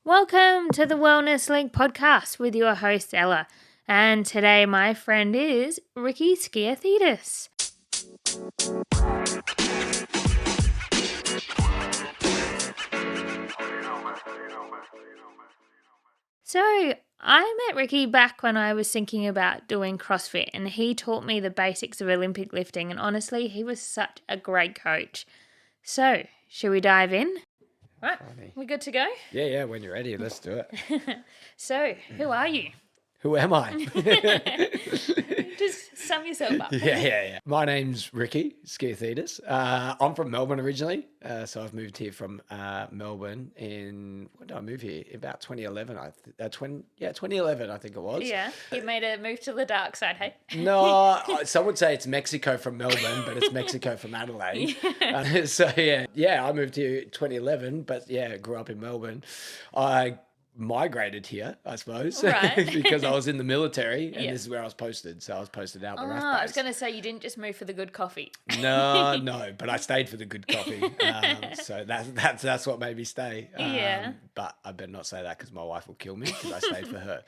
Welcome to the Wellness Link podcast with your host Ella. And today my friend is Ricky Skiathitis. So I met Ricky back when I was thinking about doing CrossFit, and he taught me the basics of Olympic lifting, and honestly, he was such a great coach. So, should we dive in? Right, we good to go? Yeah, when you're ready, let's do it. So, who are you? Who am I? Just sum yourself up. Yeah. My name's Ricky Skiathitis. I'm from Melbourne originally, so I've moved here from Melbourne when did I move here? About 2011, 2011, I think it was. Yeah, you made a move to the dark side, hey? No, some would say it's Mexico from Melbourne, but it's Mexico from Adelaide. I moved here 2011, but grew up in Melbourne. I migrated here, I suppose, right. because I was in the military and this is where I was posted. So I was posted out the RAF base. I was going to say you didn't just move for the good coffee. No, but I stayed for the good coffee. So that's what made me stay. But I better not say that because my wife will kill me because I stayed for her.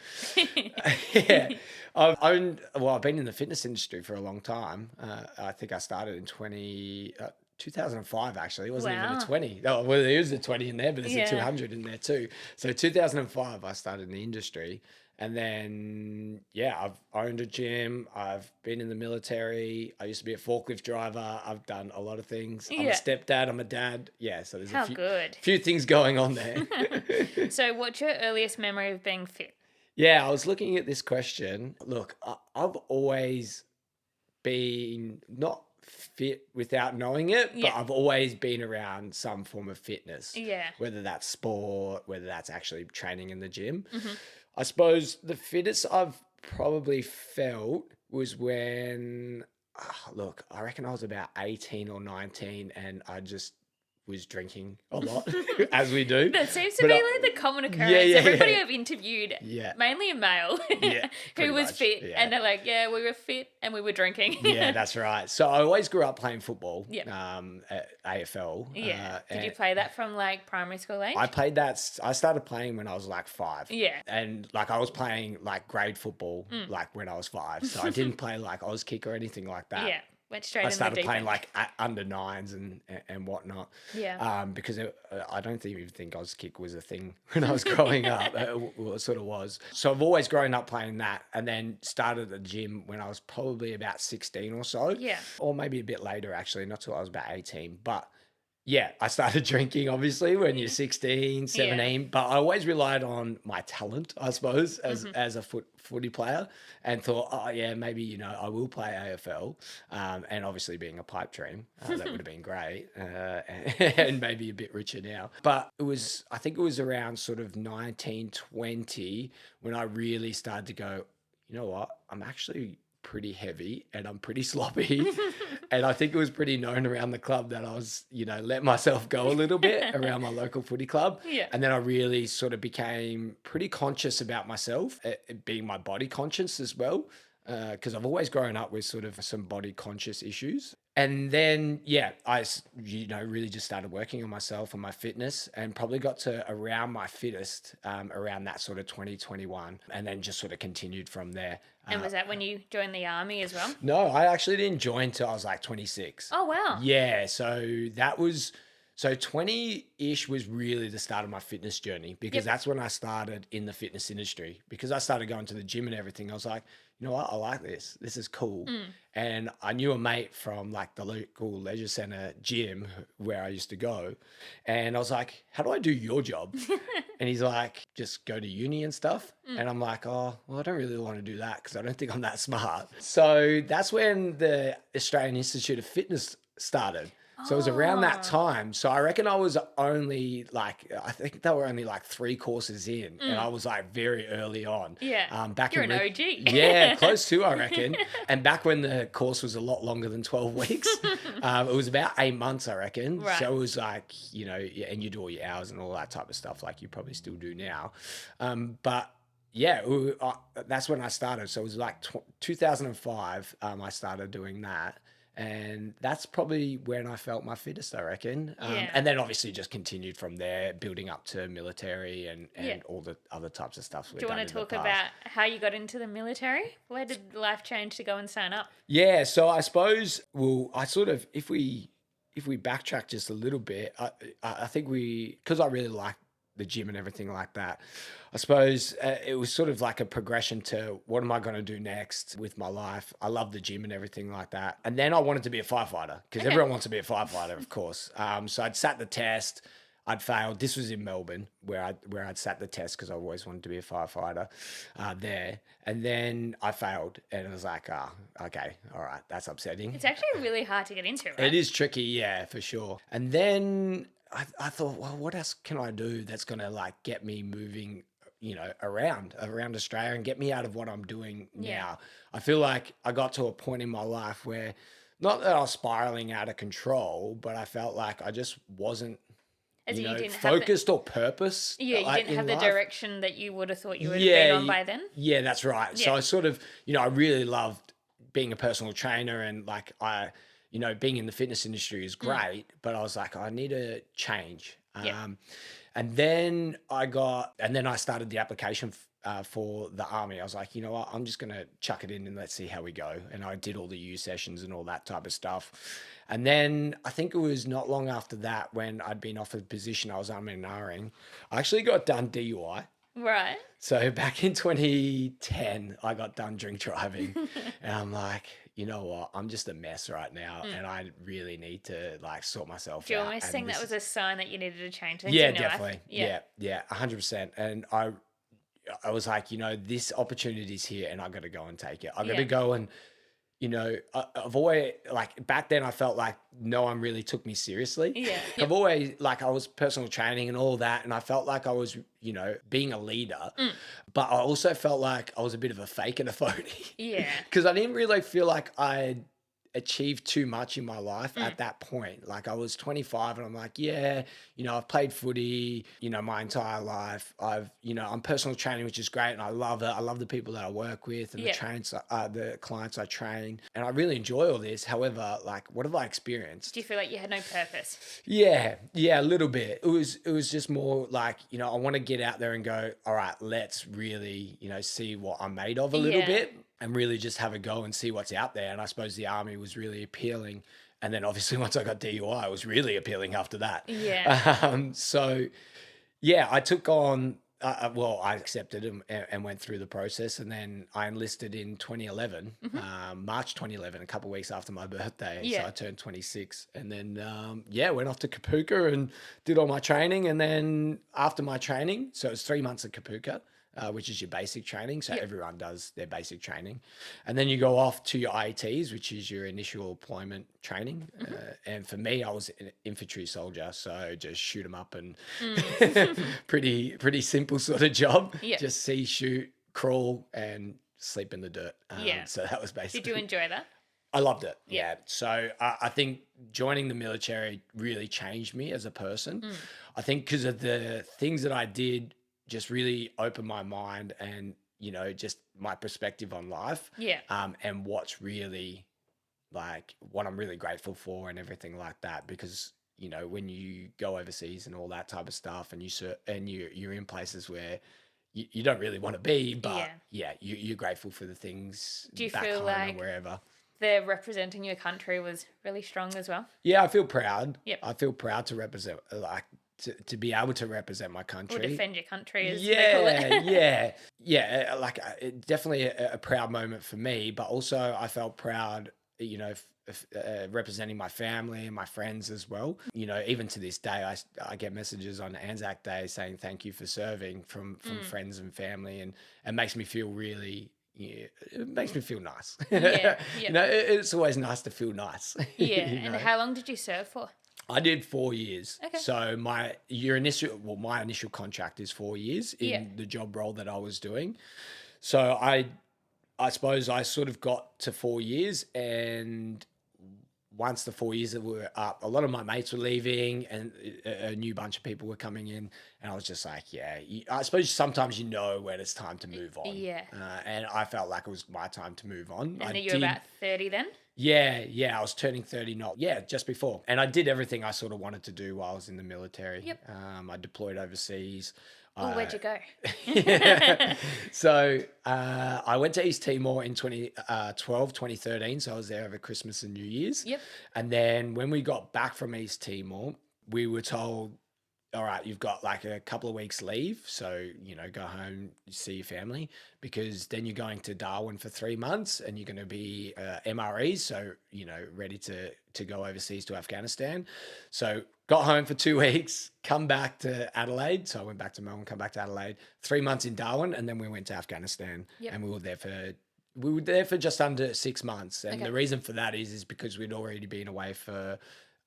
I've been in the fitness industry for a long time. I think I started in 2005 actually. It wasn't even a 20. Oh, well, there is a 20 in there, but there's a 200 in there too. So 2005 I started in the industry, and then I've owned a gym. I've been in the military. I used to be a forklift driver. I've done a lot of things. I'm a stepdad. I'm a dad. Yeah, so there's a few things going on there. So what's your earliest memory of being fit? Yeah, I was looking at this question. Look, I've always been not fit without knowing it, but I've always been around some form of fitness. Yeah. Whether that's sport, whether that's actually training in the gym. Mm-hmm. I suppose the fittest I've probably felt was when, I reckon I was about 18 or 19 and I just was drinking a lot, as we do. That seems to be like the common occurrence. Everybody I've interviewed, mainly a male, who was fit, and they're like, we were fit and we were drinking. Yeah, that's right. So I always grew up playing football at AFL. Yeah. Did you play that from like primary school age? I played that. I started playing when I was like 5. Yeah. And like I was playing like grade football like when I was 5. So I didn't play like Oz kick or anything like that. Yeah. Went straight I started playing like under 9s and whatnot. Yeah. Because I don't even think Oz kick was a thing when I was growing up. It sort of was. So I've always grown up playing that, and then started the gym when I was probably about 16 or so. Yeah. Or maybe a bit later actually, not till I was about 18. But yeah, I started drinking obviously when you're 16, 17, but I always relied on my talent, I suppose, as a footy player, and thought, maybe, I will play AFL. And obviously being a pipe dream, that would have been great, and maybe a bit richer now. But I think it was around sort of 1920 when I really started to go, you know what, I'm actually pretty heavy and I'm pretty sloppy. And I think it was pretty known around the club that I was, let myself go a little bit around my local footy club. Yeah. And then I really sort of became pretty conscious about myself, being my body conscious as well. Because I've always grown up with sort of some body conscious issues. And then, I, really just started working on myself and my fitness, and probably got to around my fittest around that sort of 2021, and then just sort of continued from there. And was that when you joined the army as well? No, I actually didn't join until I was like 26. Oh, wow. Yeah, so 20-ish was really the start of my fitness journey, because that's when I started in the fitness industry. Because I started going to the gym and everything, I was like, you know what, I like this. This is cool. And I knew a mate from like the local leisure centre gym where I used to go. And I was like, how do I do your job? And he's like, just go to uni and stuff. And I'm like, oh, well, I don't really want to do that because I don't think I'm that smart. So that's when the Australian Institute of Fitness started. So it was around that time. So I reckon I was only like, I think they were only like 3 courses in, and I was like very early on. Yeah. Back You're in an OG. Yeah, close to, I reckon. And back when the course was a lot longer than 12 weeks, it was about 8 months, I reckon. Right. So it was like, and you do all your hours and all that type of stuff like you probably still do now. But yeah, that's when I started. So it was like 2005, I started doing that. And that's probably when I felt my fittest, I reckon. Yeah. And then obviously just continued from there, building up to military and Yeah. all the other types of stuff we've Do you done want in to the talk past. about how you got into the military? Where did life change to go and sign up? Yeah, so I suppose, well, I sort of, if we backtrack just a little bit, I think because I really like the gym and everything like that, I suppose it was sort of like a progression to what am I going to do next with my life. I love the gym and everything like that. And then I wanted to be a firefighter because Okay. everyone wants to be a firefighter, of course. So I'd sat the test. I'd failed. This was in Melbourne, where I'd sat the test because I always wanted to be a firefighter there. And then I failed, and it was like, okay, all right, that's upsetting. It's actually really hard to get into, right? It is tricky, yeah, for sure. And then I thought, well, what else can I do that's gonna like get me moving, around Australia and get me out of what I'm doing Yeah. now. I feel like I got to a point in my life where, not that I was spiraling out of control, but I felt like I just wasn't, As in you didn't focused or purpose. have you didn't in have the life. direction that you would have thought you would have been on by then. Yeah, that's right. So Yeah. I sort of, I really loved being a personal trainer, and like being in the fitness industry is great, but I was like, I need to change. Yeah. And then I started the application for the army. I was like, you know what, I'm just going to chuck it in and let's see how we go. And I did all the U sessions and all that type of stuff. And then I think it was not long after that when I'd been offered a position I was umming. I actually got done DUI. Right. So back in 2010, I got done drink driving, and I'm like, you know what? I'm just a mess right now, and I really need to like sort myself Do you out. almost And think that this was a sign that you needed to change things yeah, in your life? definitely. Yeah, 100%. And I was like, this opportunity's here, and I got to go and take it. I got to Yeah. go and I've always, like, back then I felt like no one really took me seriously. Yeah. I've always, like, I was personal training and all that, and I felt like I was, being a leader, but I also felt like I was a bit of a fake and a phony. Yeah. Because I didn't really feel like I achieved too much in my life at that point. Like, I was 25 and I'm like, yeah, I've played footy, my entire life. I'm personal training, which is great, and I love it. I love the people that I work with and Yeah. the clients I train, and I really enjoy all this. However, like, what have I experienced? Do you feel like you had no purpose? Yeah, a little bit. It was just more like, I want to get out there and go, all right, let's really, see what I'm made of a little Yeah. bit, and really just have a go and see what's out there. And I suppose the army was really appealing. And then obviously once I got DUI, it was really appealing after that. Yeah. So yeah, I took on, I accepted and went through the process, and then I enlisted in 2011, March 2011, a couple of weeks after my birthday. Yeah. So I turned 26, and then, went off to Kapuka and did all my training. And then after my training, so it was 3 months at Kapuka, which is your basic training. So Yep. everyone does their basic training. And then you go off to your IETs, which is your initial deployment training. And for me, I was an infantry soldier. So just shoot them up and pretty simple sort of job. Yep. Just see, shoot, crawl, and sleep in the dirt. Yeah. So that was basically. Did you enjoy that? I loved it. Yeah. Yeah. So I think joining the military really changed me as a person. I think because of the things that I did just really opened my mind and, just my perspective on life. Yeah. And what's really like what I'm really grateful for and everything like that. Because, when you go overseas and all that type of stuff, and you're in places where you don't really want to be, but you're grateful for the things Do you back feel home like and wherever. the representing your country was really strong as well? Yeah, I feel proud. Yep. I feel proud to represent, to be able to represent my Or country. defend your country, as they call it. Yeah. Like, definitely a proud moment for me, but also I felt proud, representing my family and my friends as well. Even to this day, I get messages on Anzac Day saying thank you for serving from friends and family, and it makes me feel really. Yeah, it makes me feel nice. Yeah. It's always nice to feel nice. Yeah. And how long did you serve for? I did 4 years. Okay. So my initial contract is 4 years in the job role that I was doing. So I suppose I sort of got to 4 years, and once the 4 years that were up, a lot of my mates were leaving and a new bunch of people were coming in. And I was just like, yeah, I suppose sometimes you know when it's time to move on. Yeah. And I felt like it was my time to move on. And you were about 30 then? Yeah, I was turning 30, just before. And I did everything I sort of wanted to do while I was in the military. Yep. I deployed overseas. Oh, where'd you go? So I went to East Timor in 2013. So I was there over Christmas and New Year's. Yep. And then when we got back from East Timor, we were told, all right, you've got like a couple of weeks leave. So, go home, see your family, because then you're going to Darwin for 3 months and you're going to be MREs. So, ready to go overseas to Afghanistan. So got home for 2 weeks, come back to Adelaide. So I went back to Melbourne, come back to Adelaide, 3 months in Darwin. And then we went to Afghanistan. Yep. And we were there for just under 6 months. And the reason for that is because we'd already been away for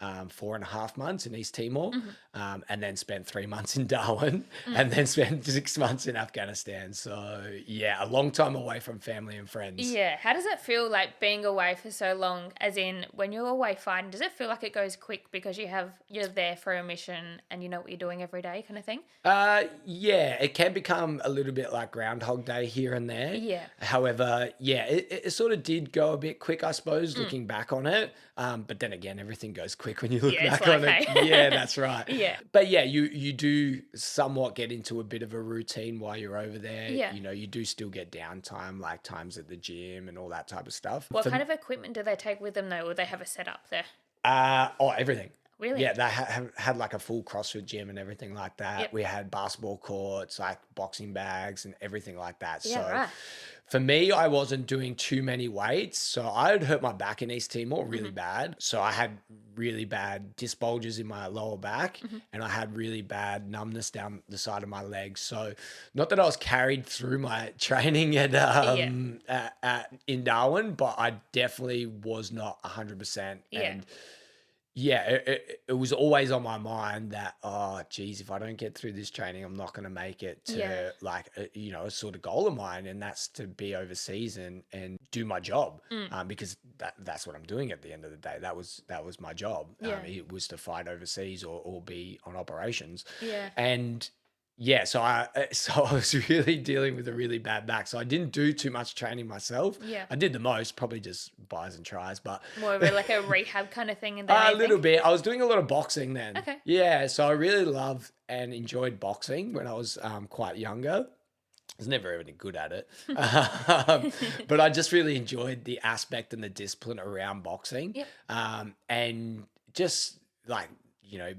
4.5 months in East Timor, and then spent 3 months in Darwin, and then spent 6 months in Afghanistan. So yeah, a long time away from family and friends. Yeah. How does it feel like being away for so long? As in, when you're away fighting, does it feel like it goes quick because you're there for a mission and you know what you're doing every day, kind of thing? Yeah, it can become a little bit like Groundhog Day here and there. Yeah. However, yeah, it sort of did go a bit quick, I suppose, looking back on it. But then again, everything goes quick when you look back on it. Yeah, that's right. Yeah. But yeah, you do somewhat get into a bit of a routine while you're over there. Yeah. You do still get downtime, like times at the gym and all that type of stuff. What kind of equipment do they take with them though? Or they have a setup there? Everything. Really? Yeah, they had like a full CrossFit gym and everything like that. Yep. We had basketball courts, like boxing bags and everything like that. Yeah, So right. for me, I wasn't doing too many weights. So I had hurt my back in East Timor really bad. So I had really bad disc bulges in my lower back, and I had really bad numbness down the side of my legs. So not that I was carried through my training in Darwin, but I definitely was not 100%. Yeah. And yeah, it was always on my mind that, oh, geez, if I don't get through this training, I'm not going to make it to a sort of goal of mine. And that's to be overseas and do my job, because that's what I'm doing at the end of the day. That was my job. Yeah. It was to fight overseas or be on operations. Yeah. And yeah, so I was really dealing with a really bad back. So I didn't do too much training myself. Yeah. I did the most, probably just buys and tries, but More of like a rehab kind of thing. a little bit. I was doing a lot of boxing then. Okay. Yeah, so I really loved and enjoyed boxing when I was quite younger. I was never really good at it, but I just really enjoyed the aspect and the discipline around boxing. Yep. And just like,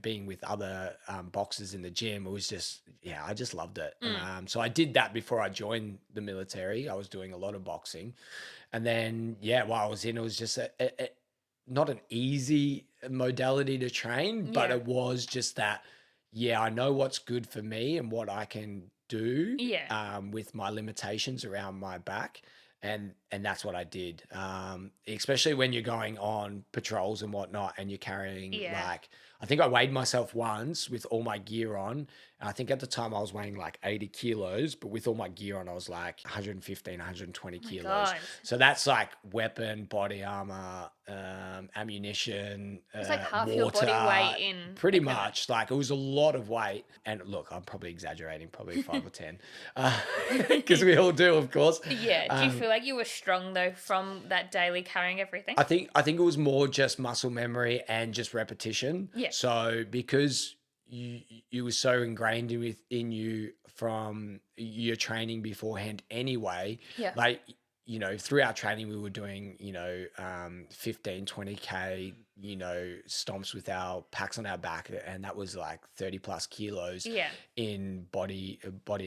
being with other boxers in the gym, it was just, I just loved it. So I did that before I joined the military. I was doing a lot of boxing. And then, while I was in, it was just not an easy modality to train, but it was just that, I know what's good for me and what I can do with my limitations around my back. And that's what I did, especially when you're going on patrols and whatnot and you're carrying like, I think I weighed myself once with all my gear on. And I think at the time I was weighing like 80 kilos, but with all my gear on, I was like 115, 120 kilos. God. So that's like weapon, body armor, ammunition, It's like half water, your body weight in. pretty much. Like it was a lot of weight. And look, I'm probably exaggerating, probably 5 or 10, because we all do, of course. Yeah. Do you feel like you were strong though from that daily carrying everything? I think it was more just muscle memory and just repetition. Yeah. So because you were so ingrained within you from your training beforehand anyway, like, through our training, we were doing, 15, 20K, stomps with our packs on our back. And that was like 30 plus kilos in body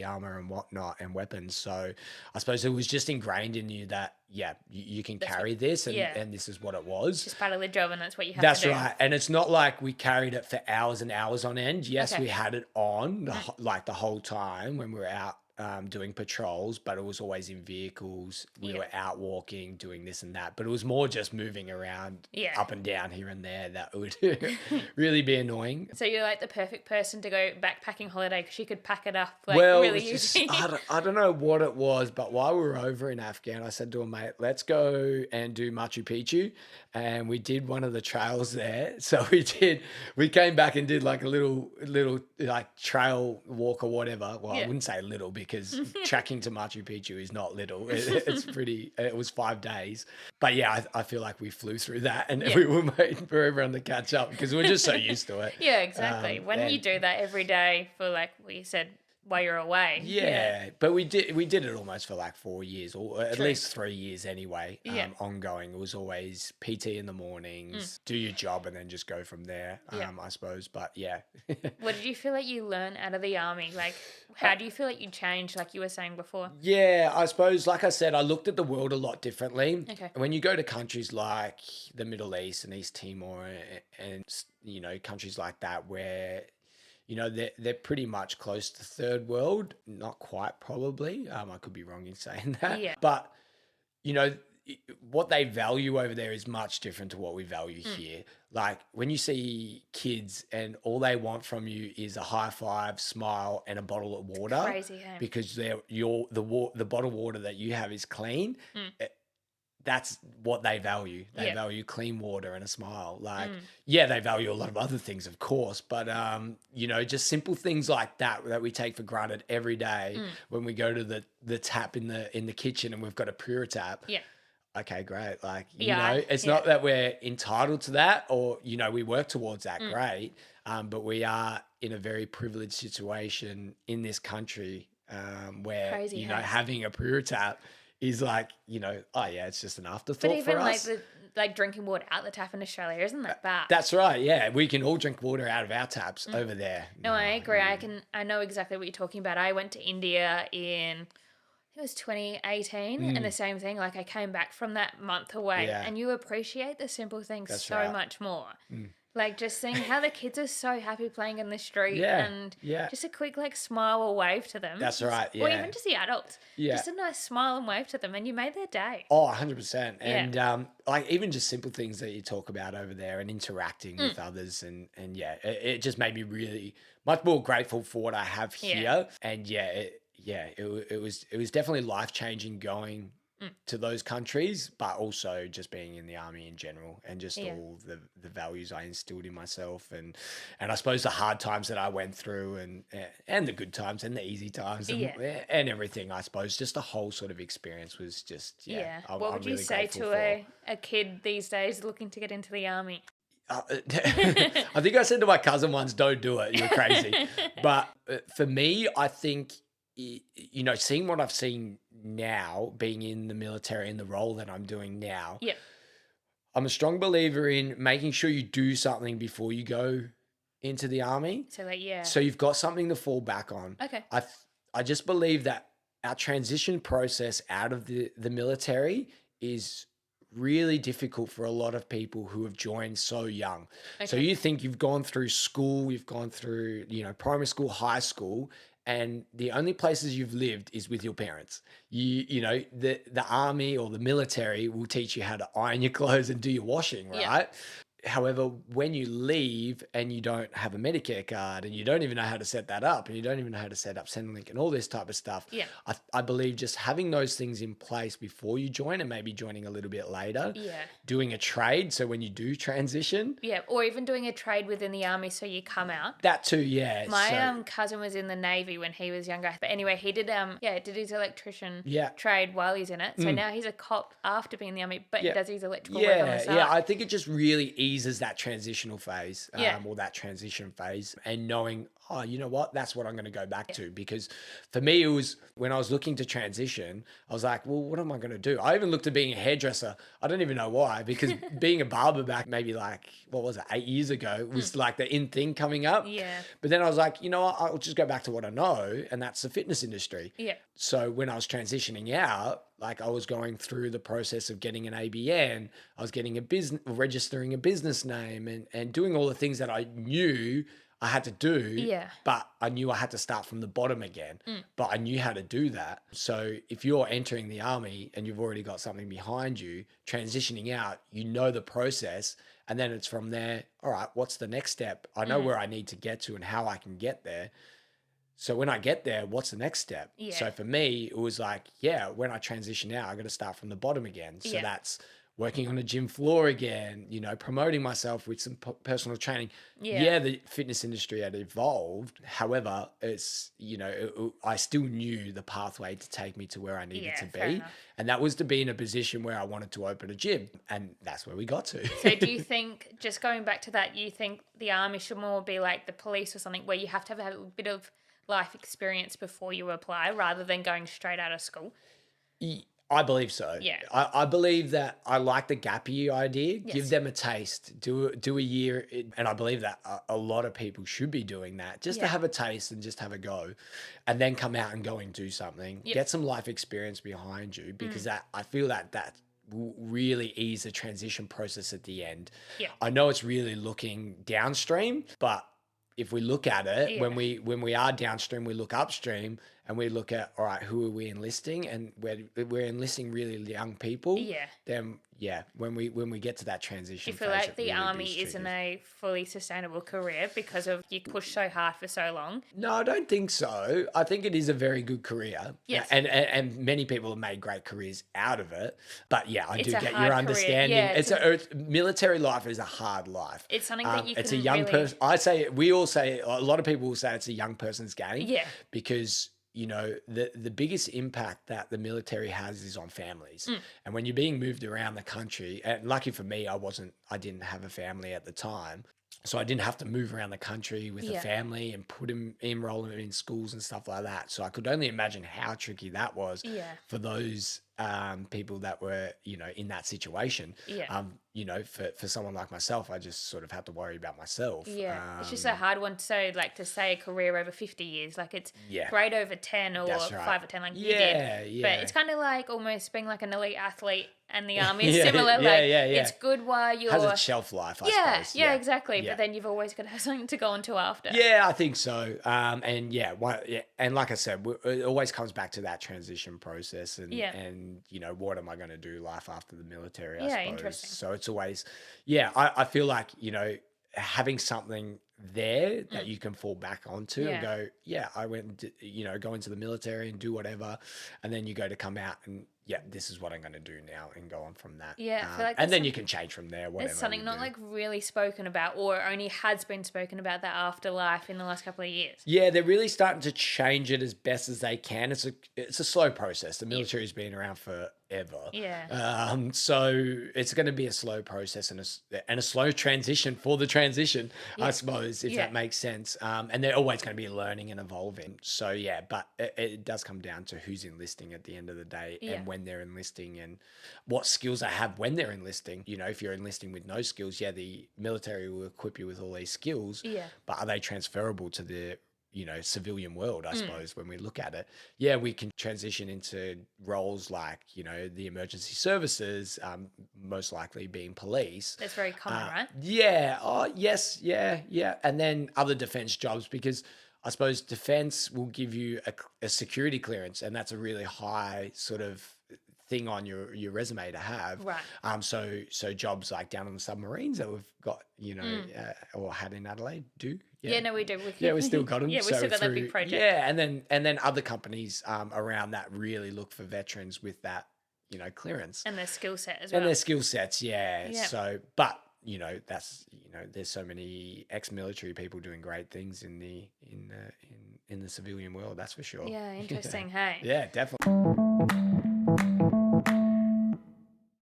armor and whatnot and weapons. So I suppose it was just ingrained in you that, you can carry this and this is what it was. Just part of the job and that's what you have That's to do. right. And it's not like we carried it for hours and hours on end. Yes, Okay. we had it on like the whole time when we were out doing patrols, but it was always in vehicles. We Yeah. were out walking, doing this and that, but it was more just moving around Yeah. up and down here and there. That would really be annoying. So you're like the perfect person to go backpacking holiday because you could pack it up like Well, really it's just, easy. I don't know what it was, but while we were over in Afghan, I said to a mate, let's go and do Machu Picchu. And we did one of the trails there. So we came back and did like a little like trail walk or whatever. Well, I Yeah. wouldn't say little because tracking to Machu Picchu is not little. It was 5 days. But yeah, I feel like we flew through that and Yeah. we were waiting for everyone to catch up because we're just so used to it. Yeah, exactly. When you and- do that every day for like what you said while you're away. Yeah, but we did it almost for like 4 years, or at True. least 3 years anyway. Yeah. Ongoing. It was always PT in the mornings, do your job, and then just go from there. Yeah. I suppose. But yeah, What did you feel like you learned out of the army? Like, how do you feel like you changed, like you were saying before? yeah. I suppose, like I said, I looked at the world a lot differently. Okay. When you go to countries like the Middle East and East Timor, and countries like that where they're pretty much close to third world, not quite probably. I could be wrong in saying that. Yeah. But, what they value over there is much different to what we value here. Like when you see kids and all they want from you is a high five, smile, and a bottle of water. Crazy, hey? Because the bottled water that you have is clean. That's what they value. They Yeah. value clean water and a smile. Like, yeah, they value a lot of other things, of course, but just simple things like that we take for granted every day when we go to the tap in the kitchen and we've got a pure tap. Yeah. Okay, great. Like, Yeah, it's not that we're entitled to that or, we work towards that, great. But we are in a very privileged situation in this country where, Crazy, hey? having a pure tap is like, oh yeah, it's just an afterthought But even for us. like drinking water out the tap in Australia isn't that bad? That's right. Yeah, we can all drink water out of our taps over there. No, I agree. I know exactly what you're talking about. I went to India in, I think it was 2018, and the same thing. Like I came back from that month away, Yeah. and you appreciate the simple things That's so right. much more. Like just seeing how the kids are so happy playing in the street, Yeah, and yeah. just a quick like smile or wave to them. That's right, Or yeah. even just the adults. Yeah. Just a nice smile and wave to them, and you made their day. Oh, 100%. And like even just simple things that you talk about over there and interacting with others and yeah, it just made me really much more grateful for what I have here. Yeah. And it was definitely life-changing going to those countries, but also just being in the army in general and just all the values I instilled in myself and I suppose the hard times that I went through and the good times and the easy times and everything. I suppose just the whole sort of experience was just What I'm would you really say grateful to for. a kid these days looking to get into the army? I think I said to my cousin once, don't do it. You're crazy. But for me, I think, seeing what I've seen now, being in the military and the role that I'm doing now, Yep. I'm a strong believer in making sure you do something before you go into the army. So like yeah. So you've got something to fall back on. Okay. I just believe that our transition process out of the military is really difficult for a lot of people who have joined so young. So Okay. you think you've gone through school, you've gone through, primary school, high school, and the only places you've lived is with your parents. The army or the military will teach you how to iron your clothes and do your washing, right? Yeah. However, when you leave and you don't have a Medicare card and you don't even know how to set that up and you don't even know how to set up Centrelink and all this type of stuff, Yeah. I believe just having those things in place before you join and maybe joining a little bit later, Yeah. doing a trade. So when you do transition, Yeah. Or even doing a trade within the army so you come out. that too, yeah. My So, cousin was in the Navy when he was younger. But anyway, he did did his electrician Yeah. trade while he's in it. So now he's a cop after being in the army, but he Yeah. does his electrical work on the side. I think it just really eases that transitional phase Yeah. or that transition phase and knowing, oh, you know what, that's what I'm going to go back to. Because for me, it was when I was looking to transition, I was like, well, what am I going to do? I even looked at being a hairdresser. I don't even know why, because being a barber back maybe like, 8 years ago was like the in thing coming up. Yeah. But then I was like, you know what, I'll just go back to what I know, and that's the fitness industry. Yeah. So when I was transitioning out, like I was going through the process of getting an ABN, I was getting registering a business name and doing all the things that I knew I had to do, Yeah. but I knew I had to start from the bottom again. But I knew how to do that. So if you're entering the army and you've already got something behind you, transitioning out, you know the process. And then it's from there, all right, what's the next step? I know where I need to get to and how I can get there. So when I get there, what's the next step? Yeah. So for me, it was like, yeah, when I transition out, I got to start from the bottom again. So that's working on a gym floor again, you know, promoting myself with some personal training. Yeah, the fitness industry had evolved. However, it's, you know, I still knew the pathway to take me to where I needed to be. And that was to be in a position where I wanted to open a gym. And that's where we got to. So do you think, just going back to that, you think the army should more be like the police or something where you have to have a bit of life experience before you apply rather than going straight out of school? I believe so. Yeah. I believe that I like the gap year idea. Give them a taste, do a year. And I believe that a lot of people should be doing that just to have a taste and just have a go and then come out and go and do something. Get some life experience behind you because that I feel that will really ease the transition process at the end. Yeah. I know it's really looking downstream, but if we look at it, when we are downstream, we look upstream and we look at, all right, who are we enlisting? And we're enlisting really young people. Yeah. Then when we get to that transition, you feel phase, like the army isn't a fully sustainable career because of you push so hard for so long? No, I don't think so. I think it is a very good career. Yes. And many people have made great careers out of it. But yeah, I do get your hard understanding. career. Yeah, military life is a hard life. It's something that you can It's a young really... person. A lot of people will say it's a young person's game. Yeah. Because you know, the biggest impact that the military has is on families. And when you're being moved around the country, and lucky for me, I didn't have a family at the time. So I didn't have to move around the country with a family and enroll them in schools and stuff like that. So I could only imagine how tricky that was for those people that were, you know, in that situation. You know, for someone like myself, I just sort of had to worry about myself. It's just a hard one to say, like to say a career over 50 years. Like it's great over 10 or 5 or 10 like you did. But it's kind of like almost being like an elite athlete, and the army is similar. It's good while you're... Has its shelf life, I suppose. Yeah, exactly. But then you've always got to have something to go on to after. Yeah, I think so. And like I said, it always comes back to that transition process and you know, what am I going to do life after the military, I suppose. Interesting. So it's always, I feel like, you know, having something there that you can fall back onto and go, I went and you know, go into the military and do whatever. And then you go to come out and, this is what I'm going to do now and go on from that. I feel like and then you can change from there, whatever. There's something not like really spoken about or only has been spoken about, that afterlife in the last couple of years. Yeah, they're really starting to change it as best as they can. It's a slow process. The military's been around forever. So it's going to be a slow process and a slow transition for the transition, I suppose, if that makes sense. And they're always going to be learning and evolving. So but it does come down to who's enlisting at the end of the day and when they're enlisting and what skills they have when they're enlisting. You know, if you're enlisting with no skills, the military will equip you with all these skills, but are they transferable to the, you know, civilian world, I suppose, when we look at it? We can transition into roles like, you know, the emergency services, most likely being police. That's very common, right? Yes. And then other defense jobs, because I suppose defense will give you a security clearance, and that's a really high sort of thing on your resume to have. Right. So jobs like down on the submarines that we've got, you know, or had in Adelaide do. No, we do. We still got them. We still got that big project. And then other companies around that really look for veterans with that, you know, clearance. And their skill set as well. And their skill sets, So, but, you know, there's so many ex-military people doing great things in the civilian world, that's for sure. Yeah, interesting, hey? Yeah, definitely.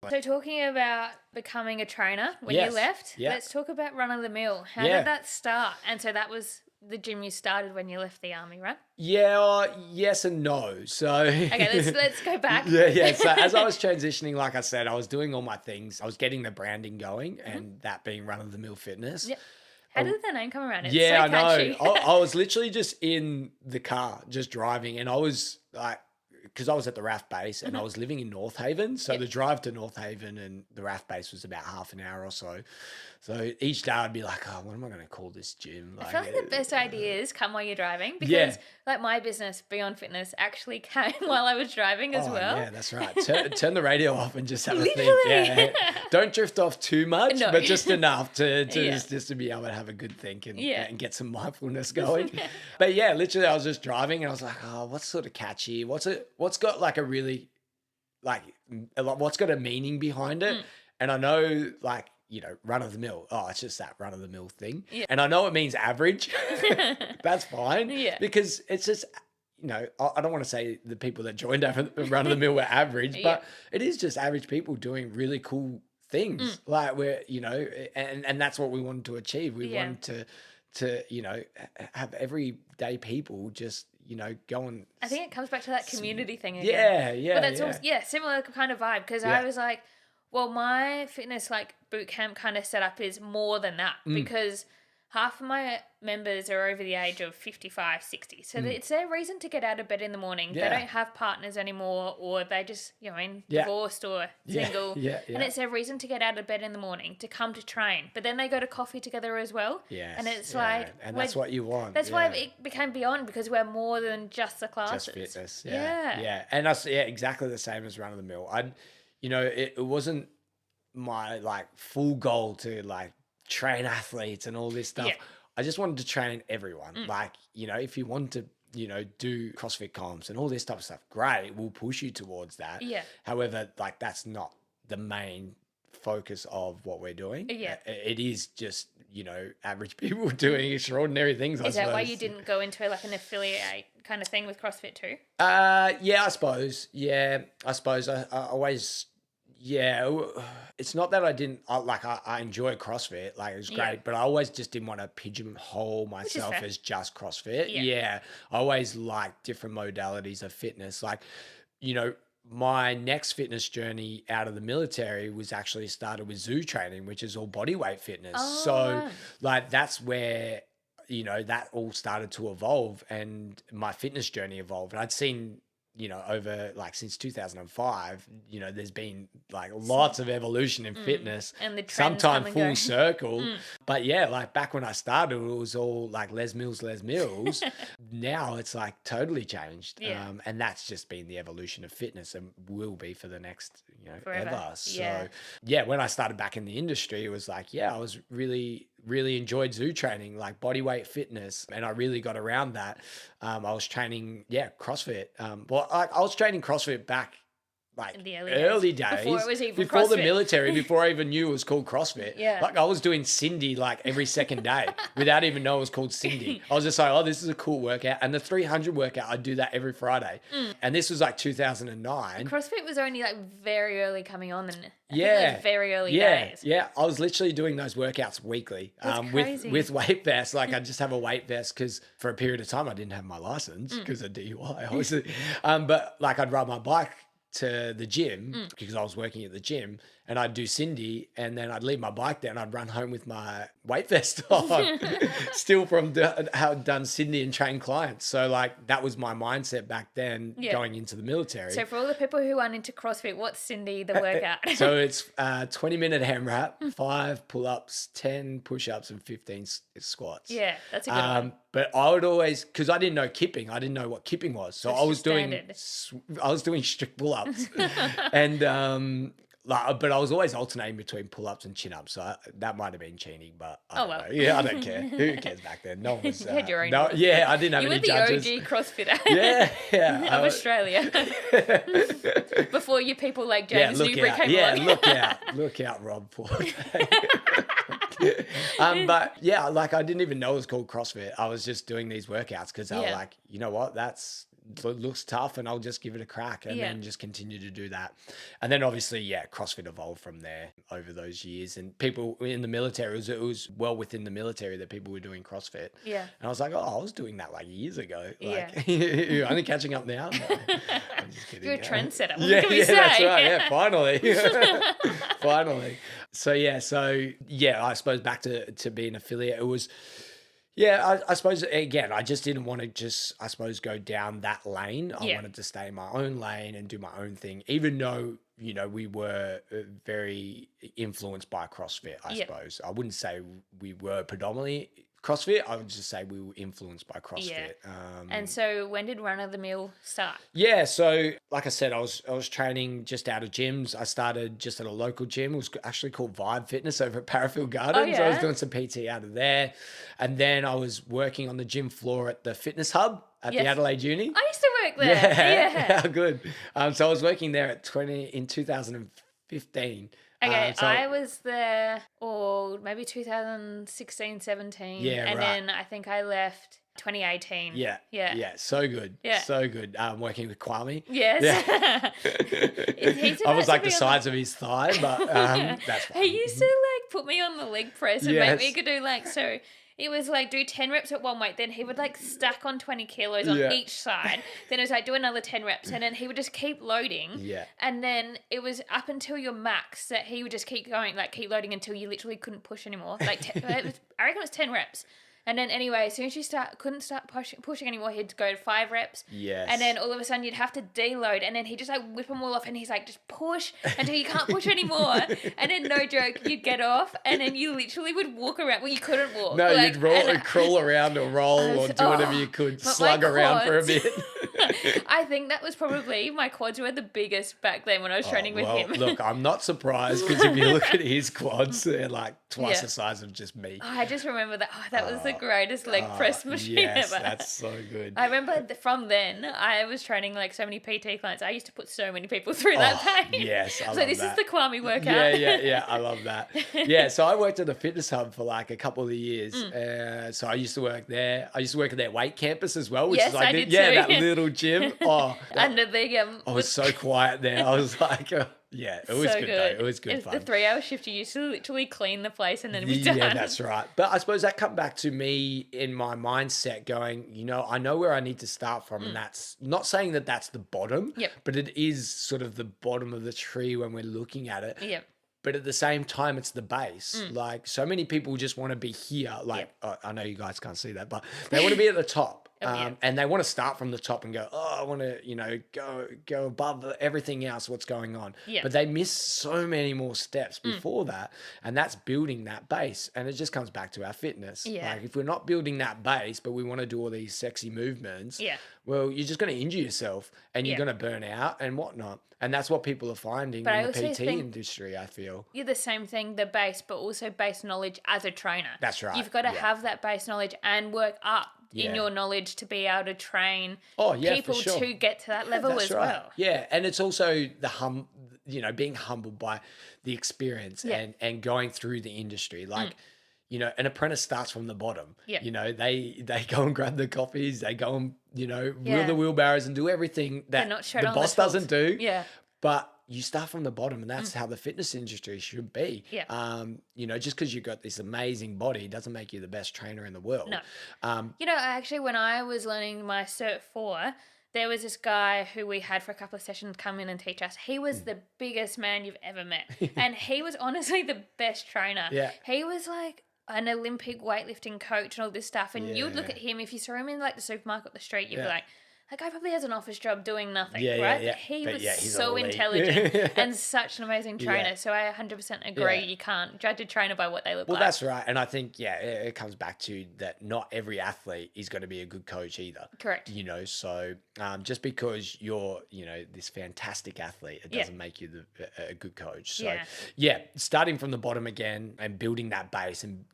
So talking about becoming a trainer when you left, let's talk about run of the mill. How did that start? And so that was the gym you started when you left the army, right? Yes and no. So okay, let's go back. So as I was transitioning, like I said, I was doing all my things. I was getting the branding going, and that being run of the mill fitness. How did the name come around? It's so catchy. I know. I was literally just in the car, just driving, and I was like because I was at the RAF base and I was living in North Haven. So the drive to North Haven and the RAF base was about half an hour or so. So each day I'd be like, oh, what am I going to call this gym? I feel like the best ideas come while you're driving, because Yeah. like my business, Beyond Fitness, actually came while I was driving as well. Yeah, that's right. Turn the radio off and just have a think. Literally. Yeah. Don't drift off too much, No. but just enough to Yeah. just to be able to have a good think and, Yeah. and get some mindfulness going. But yeah, literally I was just driving and I was like, oh, what's sort of catchy? What's got like a really, like, what's got a meaning behind it? And I know, like, you know, run of the mill. Oh, it's just that run of the mill thing. Yeah. And I know it means average. That's fine. Yeah. Because it's just, you know, I don't want to say the people that joined run of the mill were average, but it is just average people doing really cool things. Like we're, you know, and that's what we wanted to achieve. We wanted to, you know, have everyday people just, you know, go and. I think it comes back to that community thing again. Yeah. But that's also, similar kind of vibe, because I was like, well, my fitness like boot camp kind of setup is more than that, because half of my members are over the age of 55, 60. So it's their reason to get out of bed in the morning. Yeah. They don't have partners anymore, or they just, you know, divorced or single. And it's their reason to get out of bed in the morning to come to train. But then they go to coffee together as well. Yes, And it's like... And that's what you want. That's why it became Beyond, because we're more than just the classes. Just fitness. Yeah. And that's exactly the same as run of the mill. You know, it wasn't my like full goal to like train athletes and all this stuff. I just wanted to train everyone. Like, you know, if you want to, you know, do CrossFit comps and all this type of stuff, great, we'll push you towards that. However, like that's not the main focus of what we're doing. It is just, you know, average people doing extraordinary things. Is that why you didn't go into like an affiliate kind of thing with CrossFit too? Yeah, I suppose. I always. Yeah, it's not that I didn't I enjoy CrossFit, like it was great, but I always just didn't want to pigeonhole myself as just CrossFit. I always liked different modalities of fitness. Like, you know, my next fitness journey out of the military was actually started with zoo training, which is all body weight fitness. So like that's where, you know, that all started to evolve and my fitness journey evolved. And I'd seen, you know, over like since 2005, you know, there's been like lots of evolution in fitness, and the sometimes full circle. But yeah, like back when I started, it was all like Les Mills. Now it's like totally changed. And that's just been the evolution of fitness and will be for the next, you know, forever. ever. So when I started back in the industry, it was like, I was really enjoyed zoo training, like body weight fitness. And I really got around that. I was training, CrossFit. I was training CrossFit back like in the early days. Before it was even before the CrossFit. military, before I even knew it was called CrossFit. Like I was doing Cindy like every second day without even knowing it was called Cindy. I was just like, oh, this is a cool workout. And the 300 workout, I'd do that every Friday. And this was like 2009. CrossFit was only like very early coming on, and very early days. days. Yeah, I was literally doing those workouts weekly with weight vests. Like I just have a weight vest because for a period of time I didn't have my license because of DUI, obviously. But like I'd ride my bike to the gym because I was working at the gym, and I'd do Cindy, and then I'd leave my bike there and I'd run home with my weight vest on, still from how I'd done Cindy and trained clients. So like that was my mindset back then going into the military. So for all the people who aren't into CrossFit, what's Cindy the workout? So it's 20-minute hammer 5 pull-ups, 10 push-ups, and 15 squats. Yeah, that's a good one. But I would always, because I didn't know kipping, I didn't know what kipping was. So I was doing strict pull-ups, and but I was always alternating between pull-ups and chin-ups. So that might have been cheating, but I don't know. Yeah, I don't care. Who cares back then? No one was. You had your own. I didn't have any judges. You were the OG CrossFitter. Of Australia. Before you people like James Newbury came along. Look out, Rob Ford. But yeah, like I didn't even know it was called CrossFit. I was just doing these workouts because I was like, you know what, looks tough, and I'll just give it a crack, and then just continue to do that. And then obviously, CrossFit evolved from there over those years, and people in the military, it was well within the military that people were doing CrossFit. Yeah. And I was like, oh, I was doing that like years ago. Like, you're only catching up now? No, I'm just kidding. You're a trendsetter. What can we say? That's right. Yeah, finally. Finally. So I suppose back to being affiliate, it was, Yeah, I suppose again, I just didn't want to just, I suppose, go down that lane. I Yeah. wanted to stay in my own lane and do my own thing, even though, we were very influenced by CrossFit, I Yeah. suppose. I wouldn't say we were predominantly CrossFit. I would just say we were influenced by Yeah. CrossFit. And so when did Run of the Mill start? Yeah, so like I said, I was training just out of gyms. I started just at a local gym. It was actually called Vibe Fitness over at Parafield Gardens. I was Yeah? doing some PT out of there, and then I was working on the gym floor at the fitness hub at the Yes. Adelaide Uni. I used to work there. Yeah, Yeah. good. So I was working there in 2015. Okay, So I was there, or maybe 2016, 17. Yeah, And right. then I think I left 2018. yeah, Yeah. so good, Yeah. so good. Working with Kwame. Yes. Yeah. He's I was supposed like to the be on size of his thigh, but that's fine. He used to like put me on the leg press and make me Yes. could do like, so it was like do 10 reps at one weight, then he would like stack on 20 kilos on Yeah. each side, then it was like do another 10 reps, and then he would just keep loading, Yeah. and then it was up until your max that he would just keep going, like keep loading until you literally couldn't push anymore, like I reckon it was 10 reps. And then anyway, as soon as you couldn't start pushing anymore, he'd go to 5 reps. Yes. And then all of a sudden you'd have to deload, and then he'd just like whip them all off, and he's like, just push until you can't push anymore. And then no joke, you'd get off, and then you literally would walk around. Well, you couldn't walk. No, like, you'd roll and and crawl around or roll I or was- do whatever oh, you could, but my slug around for a quads- bit. I think that was probably, my quads were the biggest back then when I was training with Well, him. look, I'm not surprised because if you look at his quads, they're like twice Yeah. the size of just me. I just remember that. Oh, that was the greatest leg press machine Yes, ever. that's so good. I remember from then, I was training like so many PT clients. I used to put so many people through that pain. Yes, I So love this that. is the Kwame workout. Yeah. I love that. Yeah, so I worked at the fitness hub for like a couple of years. So I used to work there. I used to work at their weight campus as well, which Yes, is like I did that too. little gym. Oh, Under the I was so quiet there. I was like, yeah, it was so good though. It was good It's fun. the 3-hour shift. You used to literally clean the place and then be done. Yeah, that's right. But I suppose that come back to me in my mindset going, I know where I need to start from. And that's not saying that that's the bottom, Yep. but it is sort of the bottom of the tree when we're looking at it. Yep. But at the same time, it's the base. Like so many people just want to be here. Like, I know you guys can't see that, but they want to be at the top. Yeah. And they want to start from the top and go, I want to, go above everything else, what's going on. Yeah. But they miss so many more steps before that. And that's building that base. And it just comes back to our fitness. Yeah. Like if we're not building that base, but we want to do all these sexy movements, Yeah. well, you're just going to injure yourself and you're Yeah. going to burn out and whatnot. And that's what people are finding But I in the also PT think- industry, I feel. You're the same thing, the base, but also base knowledge as a trainer. That's right, You've got to yeah. have that base knowledge and work up Yeah. in your knowledge to be able to train Oh, yeah, for people sure. to get to that level That's as right. well. Yeah, and it's also being humbled by the experience Yeah. and going through the industry. Like, an apprentice starts from the bottom. Yeah. They go and grab the coffees, they go and, wheel Yeah. the wheelbarrows and do everything They're that not showed the on the boss tools. doesn't do. Yeah. But you start from the bottom, and that's how the fitness industry should be. Yeah. Just because you've got this amazing body doesn't make you the best trainer in the world. No. Um, Actually, when I was learning my Cert 4, there was this guy who we had for a couple of sessions come in and teach us. He was the biggest man you've ever met. And he was honestly the best trainer. Yeah. He was like an Olympic weightlifting coach and all this stuff. And you would look Yeah. at him, if you saw him in like the supermarket up the street, you'd Yeah. be like, that guy probably has an office job doing nothing, Yeah, yeah, right? yeah. But he But was yeah, he's so elite. intelligent and such an amazing trainer. Yeah. So I 100% agree. Yeah. You can't judge a trainer by what they look Well, like. that's right. And I think, it comes back to that not every athlete is going to be a good coach either. Correct. So just because you're, this fantastic athlete, it Yeah. doesn't make you a good coach. So, Yeah. starting from the bottom again and building that base and,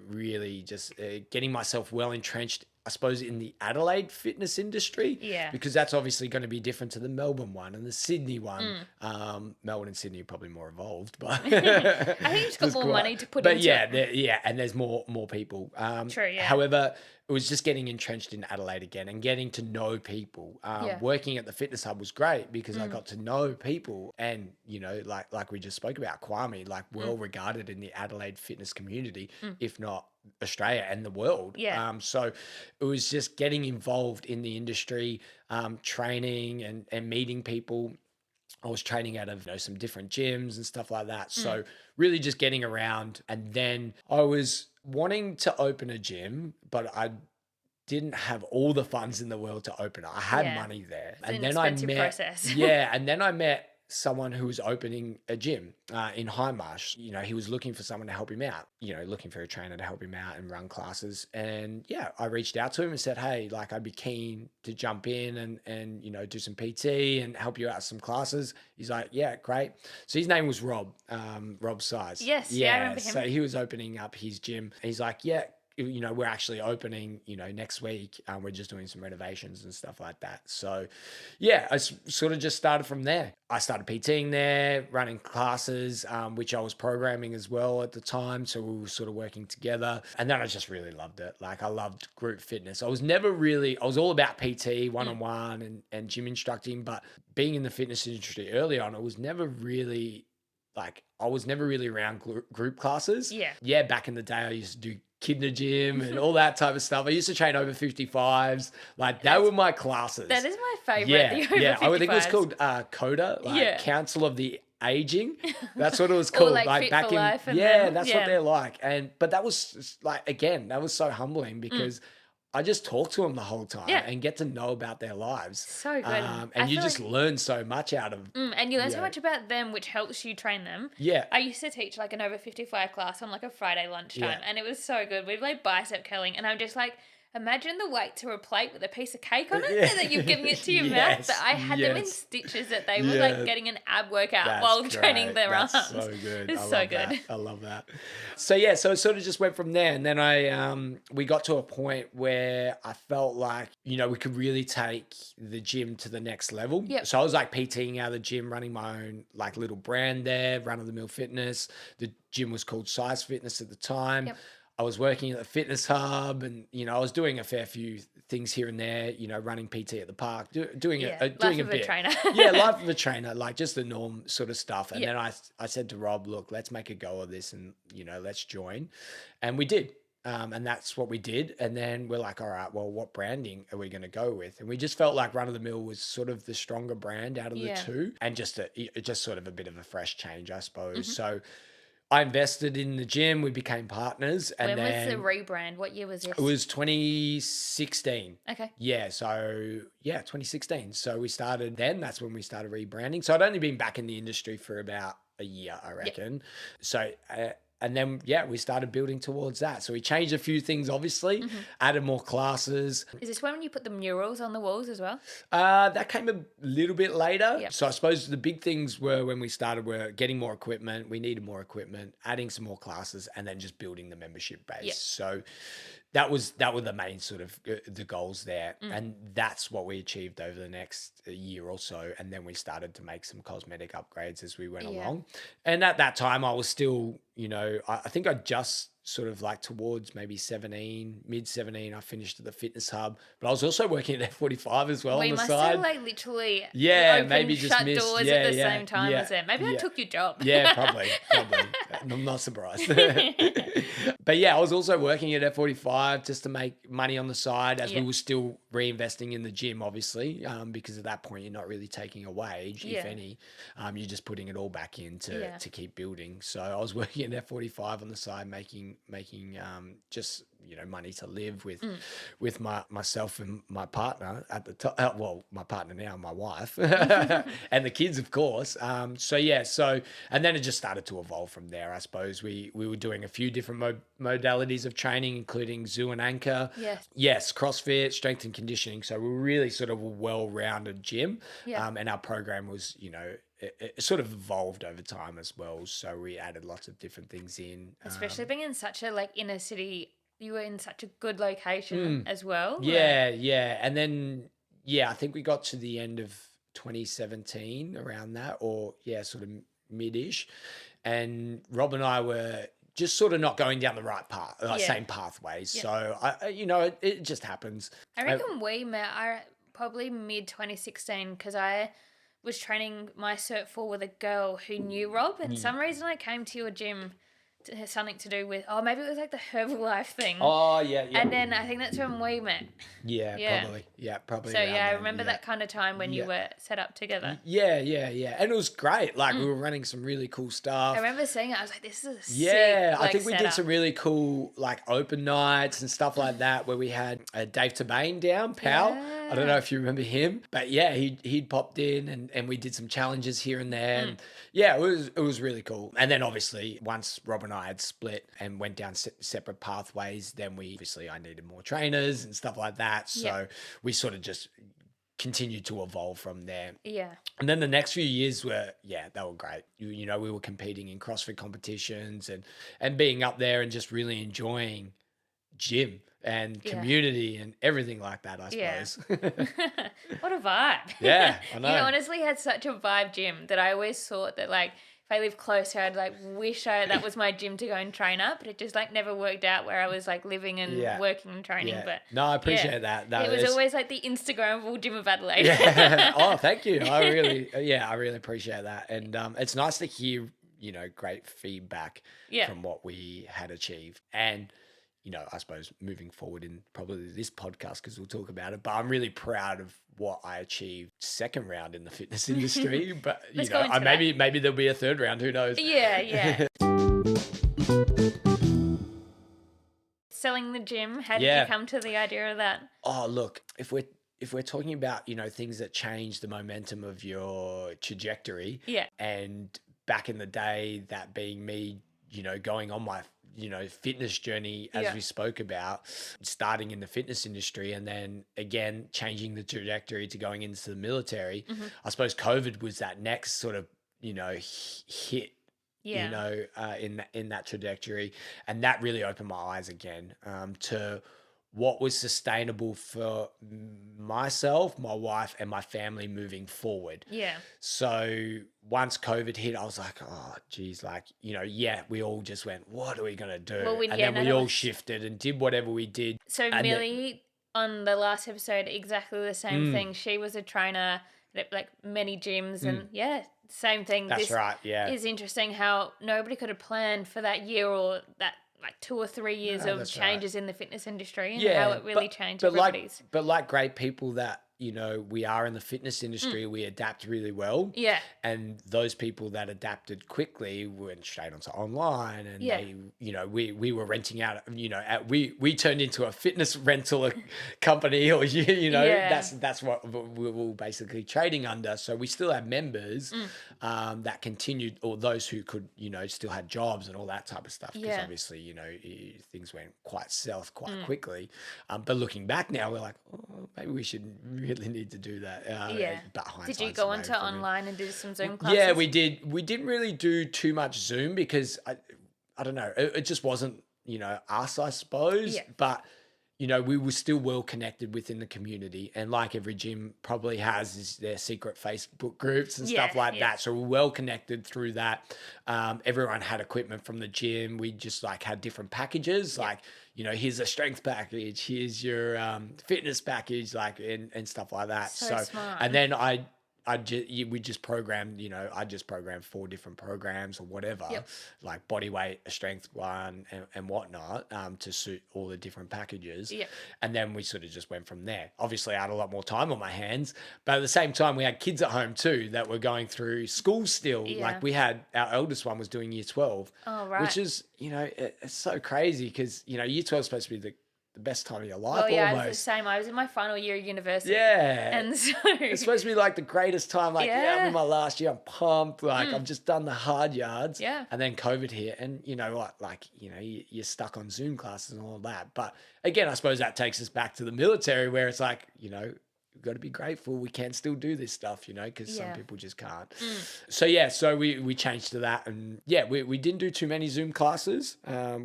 really just getting myself well entrenched, I suppose, in the Adelaide fitness industry. Yeah. Because that's obviously going to be different to the Melbourne one and the Sydney one. Melbourne and Sydney are probably more evolved, but I think you just got Just more quite- money to put but into yeah, it. and there's more people. True, yeah. However, it was just getting entrenched in Adelaide again and getting to know people. Yeah. Working at the fitness hub was great because I got to know people, and like we just spoke about, Kwame, like well regarded in the Adelaide fitness community, if not Australia and the world. Yeah. So it was just getting involved in the industry, training and meeting people. I was training out of some different gyms and stuff like that. So really just getting around. And then I was wanting to open a gym, but I didn't have all the funds in the world to open it. I had Yeah. money there. It's And an then I expensive met, process. and then I met someone who was opening a gym in Hindmarsh. He was looking for someone to help him out, looking for a trainer to help him out and run classes. And yeah, I reached out to him and said, hey, like I'd be keen to jump in and do some PT and help you out with some classes. He's like, yeah, great. So his name was Rob, Rob Size. Yes, yeah, I remember him. So he was opening up his gym. He's like, yeah, we're actually opening, next week. We're just doing some renovations and stuff like that. So yeah, I sort of just started from there. I started PTing there, running classes, which I was programming as well at the time. So we were sort of working together. And then I just really loved it. Like I loved group fitness. I was all about PT, one-on-one and gym instructing, but being in the fitness industry early on, I was never really around group classes. Yeah. Yeah, back in the day, I used to do kid in the gym and all that type of stuff. I used to train over 55s. Like that were my classes. That is my favorite. Yeah, the over yeah. 55s. I would think it was called CODA, like Council of the Aging. That's what it was called. like Fit back for in Life and that's what they're like. But that was like again, that was so humbling because I just talk to them the whole time and get to know about their lives. So good. And you just learn so much out of and you learn so much about them, which helps you train them. Yeah. I used to teach like an over 55 class on like a Friday lunchtime and it was so good. We'd play bicep curling and I'm just like, imagine the weight to a plate with a piece of cake on it that you're giving it to your mouth. But I had them in stitches that they were like getting an ab workout while training their arms. That's so good. It's so good. I love that. So yeah, so it sort of just went from there. And then we got to a point where I felt like, we could really take the gym to the next level. Yep. So I was like PTing out of the gym, running my own like little brand there, Run of the Mill Fitness. The gym was called Size Fitness at the time. Yep. I was working at the fitness hub and, I was doing a fair few things here and there, running PT at the park, doing a bit. Life of a trainer. Yeah, life of a trainer, like just the norm sort of stuff. And then I said to Rob, look, let's make a go of this and, let's join. And we did. And that's what we did. And then we're like, all right, well, what branding are we going to go with? And we just felt like Run of the Mill was sort of the stronger brand out of the two and just sort of a bit of a fresh change, I suppose. So I invested in the gym. We became partners. And when was the rebrand? What year was this? It was 2016. Okay. Yeah. So 2016. So we started then. That's when we started rebranding. So I'd only been back in the industry for about a year, I reckon. Yep. So, and then, we started building towards that. So we changed a few things, obviously, added more classes. Is this when you put the murals on the walls as well? That came a little bit later. Yep. So I suppose the big things were when we started were getting more equipment. We needed more equipment, adding some more classes, and then just building the membership base. Yep. So that were the main sort of the goals there. And that's what we achieved over the next year or so. And then we started to make some cosmetic upgrades as we went along. And at that time I was still, I think I just sort of like towards maybe 17, mid 17, I finished at the fitness hub, but I was also working at F45 as well on the side. We must have like literally maybe just shut missed doors at the same time as them. Maybe I took your job. Yeah, probably. I'm not surprised. But I was also working at F45 just to make money on the side as we were still reinvesting in the gym, obviously, because at that point you're not really taking a wage, if any. You're just putting it all back in to keep building. So I was working at F45 on the side, making just money to live with myself and my partner at the top. Well, my partner now, my wife, and the kids, of course. So and then it just started to evolve from there. I suppose we were doing a few different modalities of training, including zoo and anchor. Yes, CrossFit, strength and conditioning. So we're really sort of a well-rounded gym. And our program was, it sort of evolved over time as well. So we added lots of different things in. Especially being in such a inner city, you were in such a good location as well. Yeah. And then, I think we got to the end of 2017 around that, or sort of mid-ish. And Rob and I were just sort of not going down the right path, same pathways. So, it just happens. I reckon we met probably mid 2016 because I was training my Cert 4 with a girl who knew Rob, and some reason I came to your gym something to do with, maybe it was like the Herbalife thing. Oh, yeah. And then I think that's when we met. Yeah, Yeah. probably. Yeah, probably. So around yeah, I then, remember that kind of time when you were set up together. Yeah. And it was great. Like we were running some really cool stuff. I remember seeing it. I was like, this is a sick, I think we did setup. some really cool like open nights and stuff like that where we had Dave Tabane down, pal. I don't know if you remember him, but yeah, he'd popped in and we did some challenges here and there. And yeah, it was really cool. And then obviously once Rob and I had split and went down separate pathways, then I needed more trainers and stuff like that. So we sort of just continued to evolve from there. Yeah. And then the next few years were, they were great. You know, we were competing in CrossFit competitions and being up there and just really enjoying gym and community and everything like that, I suppose. What a vibe. Yeah, I know. You honestly had such a vibe gym that I always thought that like if I lived closer, I'd like wish that was my gym to go and train up, but it just like never worked out where I was like living and working and training. But no, I appreciate that. It was always like the Instagrammable gym of Adelaide. Oh, thank you. I really appreciate that. And it's nice to hear, you know, great feedback from what we had achieved. And you know, I suppose moving forward in probably this podcast, because we'll talk about it, but I'm really proud of what I achieved second round in the fitness industry. But, you know, maybe there'll be a third round. Who knows? Yeah. Selling the gym, how did you come to the idea of that? Oh, look, if we're talking about, you know, things that change the momentum of your trajectory. Yeah. And back in the day, that being me, you know, going on my fitness journey, as we spoke about, starting in the fitness industry and then again changing the trajectory to going into the military. I suppose COVID was that next sort of, you know, hit, you know, in that trajectory. And that really opened my eyes again to what was sustainable for myself, my wife, and my family moving forward. Yeah. So once COVID hit, I was like, oh, geez, like, you know, we all just went, what are we going to do? Well, and then we all shifted and did whatever we did. So Millie, on the last episode, exactly the same thing. She was a trainer at like many gyms and same thing. That's right, yeah. It's interesting how nobody could have planned for that year or that like 2 or 3 years of changes in the fitness industry and how it really changed everybody's. But like great people that, you know, we are in the fitness industry, we adapt really well. Yeah. And those people that adapted quickly went straight onto online and they, you know, we were renting out, you know, we turned into a fitness rental company or, you know, that's what we were basically trading under. So we still have members that continued, or those who could, you know, still had jobs and all that type of stuff. Because obviously, you know, things went quite south quite quickly. But looking back now, we're like, oh, maybe we should really need to do that. But did you go onto online and do some Zoom classes? Yeah, we did. We didn't really do too much Zoom because I don't know, it just wasn't, you know, us, I suppose. Yeah. But you know, we were still well connected within the community, and like every gym probably has is their secret Facebook groups and stuff like that. So we're well connected through that. Everyone had equipment from the gym. We just like had different packages, like, you know, here's a strength package, here's your fitness package, like and stuff like that. So smart. And then we just programmed, you know, I just programmed 4 different programs or whatever, like body weight, a strength one and whatnot, to suit all the different packages. Yeah. And then we sort of just went from there. Obviously I had a lot more time on my hands, but at the same time we had kids at home too that were going through school still. Yeah. Like we had, our eldest one was doing year 12, which is, you know, it's so crazy because, you know, year 12 is supposed to be the best time of your life. Yeah, almost. It was the same. I was in my final year of university. Yeah. And so it's supposed to be like the greatest time. Like, I'm in my last year, I'm pumped. Like, I've just done the hard yards. Yeah. And then COVID hit. And you know what? Like, you know, you're stuck on Zoom classes and all that. But again, I suppose that takes us back to the military where it's like, you know, we've got to be grateful we can still do this stuff, you know, because some people just can't. So we changed to that, and we didn't do too many Zoom classes.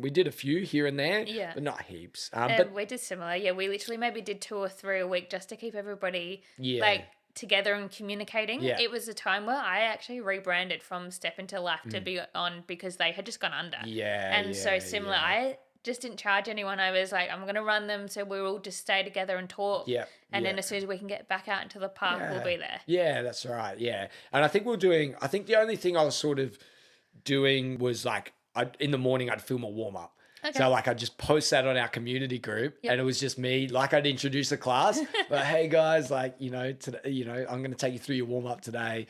We did a few here and there, but not heaps. But we did similar. Yeah, we literally maybe did 2 or 3 a week just to keep everybody like together and communicating. It was a time where I actually rebranded from Step Into Life to be on because they had just gone under. So similar. I just didn't charge anyone. I was like, I'm going to run them so we'll all just stay together and talk. And then as soon as we can get back out into the park, we'll be there. Yeah, that's right. Yeah. And I think the only thing I was sort of doing was like in the morning I'd film a warm up. Okay. So like I'd just post that on our community group, Yep. and it was just me. Like I'd introduce the class, like, hey guys, like today, I'm going to take you through your warm up today.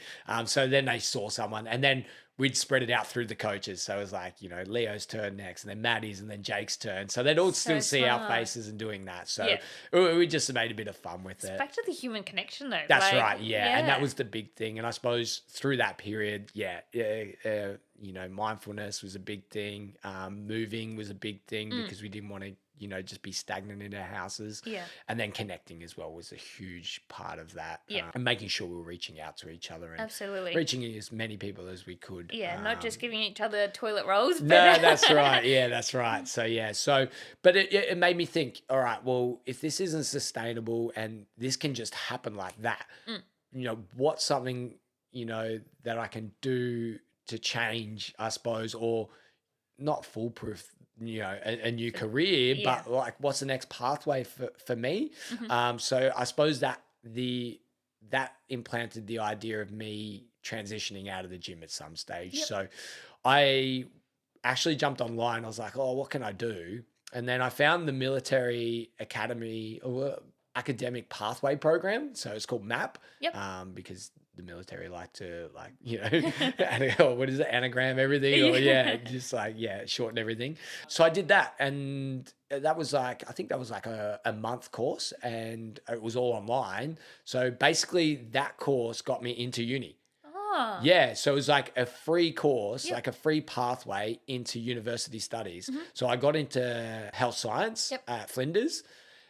So then they saw someone, and then we'd spread it out through the coaches. So it was like, Leo's turn next, and then Maddie's, and then Jake's turn. So they'd all still see our faces and doing that. So we just made a bit of fun with it. Back to the human connection though. That's right. Yeah. And that was the big thing. And I suppose through that period, mindfulness was a big thing. Moving was a big thing because we didn't want to, just be stagnant in our houses. Yeah. And then connecting as well was a huge part of that. Yeah. And making sure we were reaching out to each other and absolutely reaching as many people as we could. Yeah. Not just giving each other toilet rolls. But No, that's right. Yeah, that's right. So, but it made me think, all right, well, if this isn't sustainable and this can just happen like that, what's something, that I can do to change, I suppose, or not foolproof, a new career, but like what's the next pathway for me? So I suppose that implanted the idea of me transitioning out of the gym at some stage. Yep. So I actually jumped online. I was like, oh, what can I do? And then I found the military academy or academic pathway program. So it's called MAP. Yep. Because the military like to what is it? Anagram everything or shorten everything. So I did that, and that was like, I think that was like a month course, and it was all online. So basically that course got me into uni. Oh. Yeah, so it was like a free course, like a free pathway into university studies. So I got into health science at Flinders.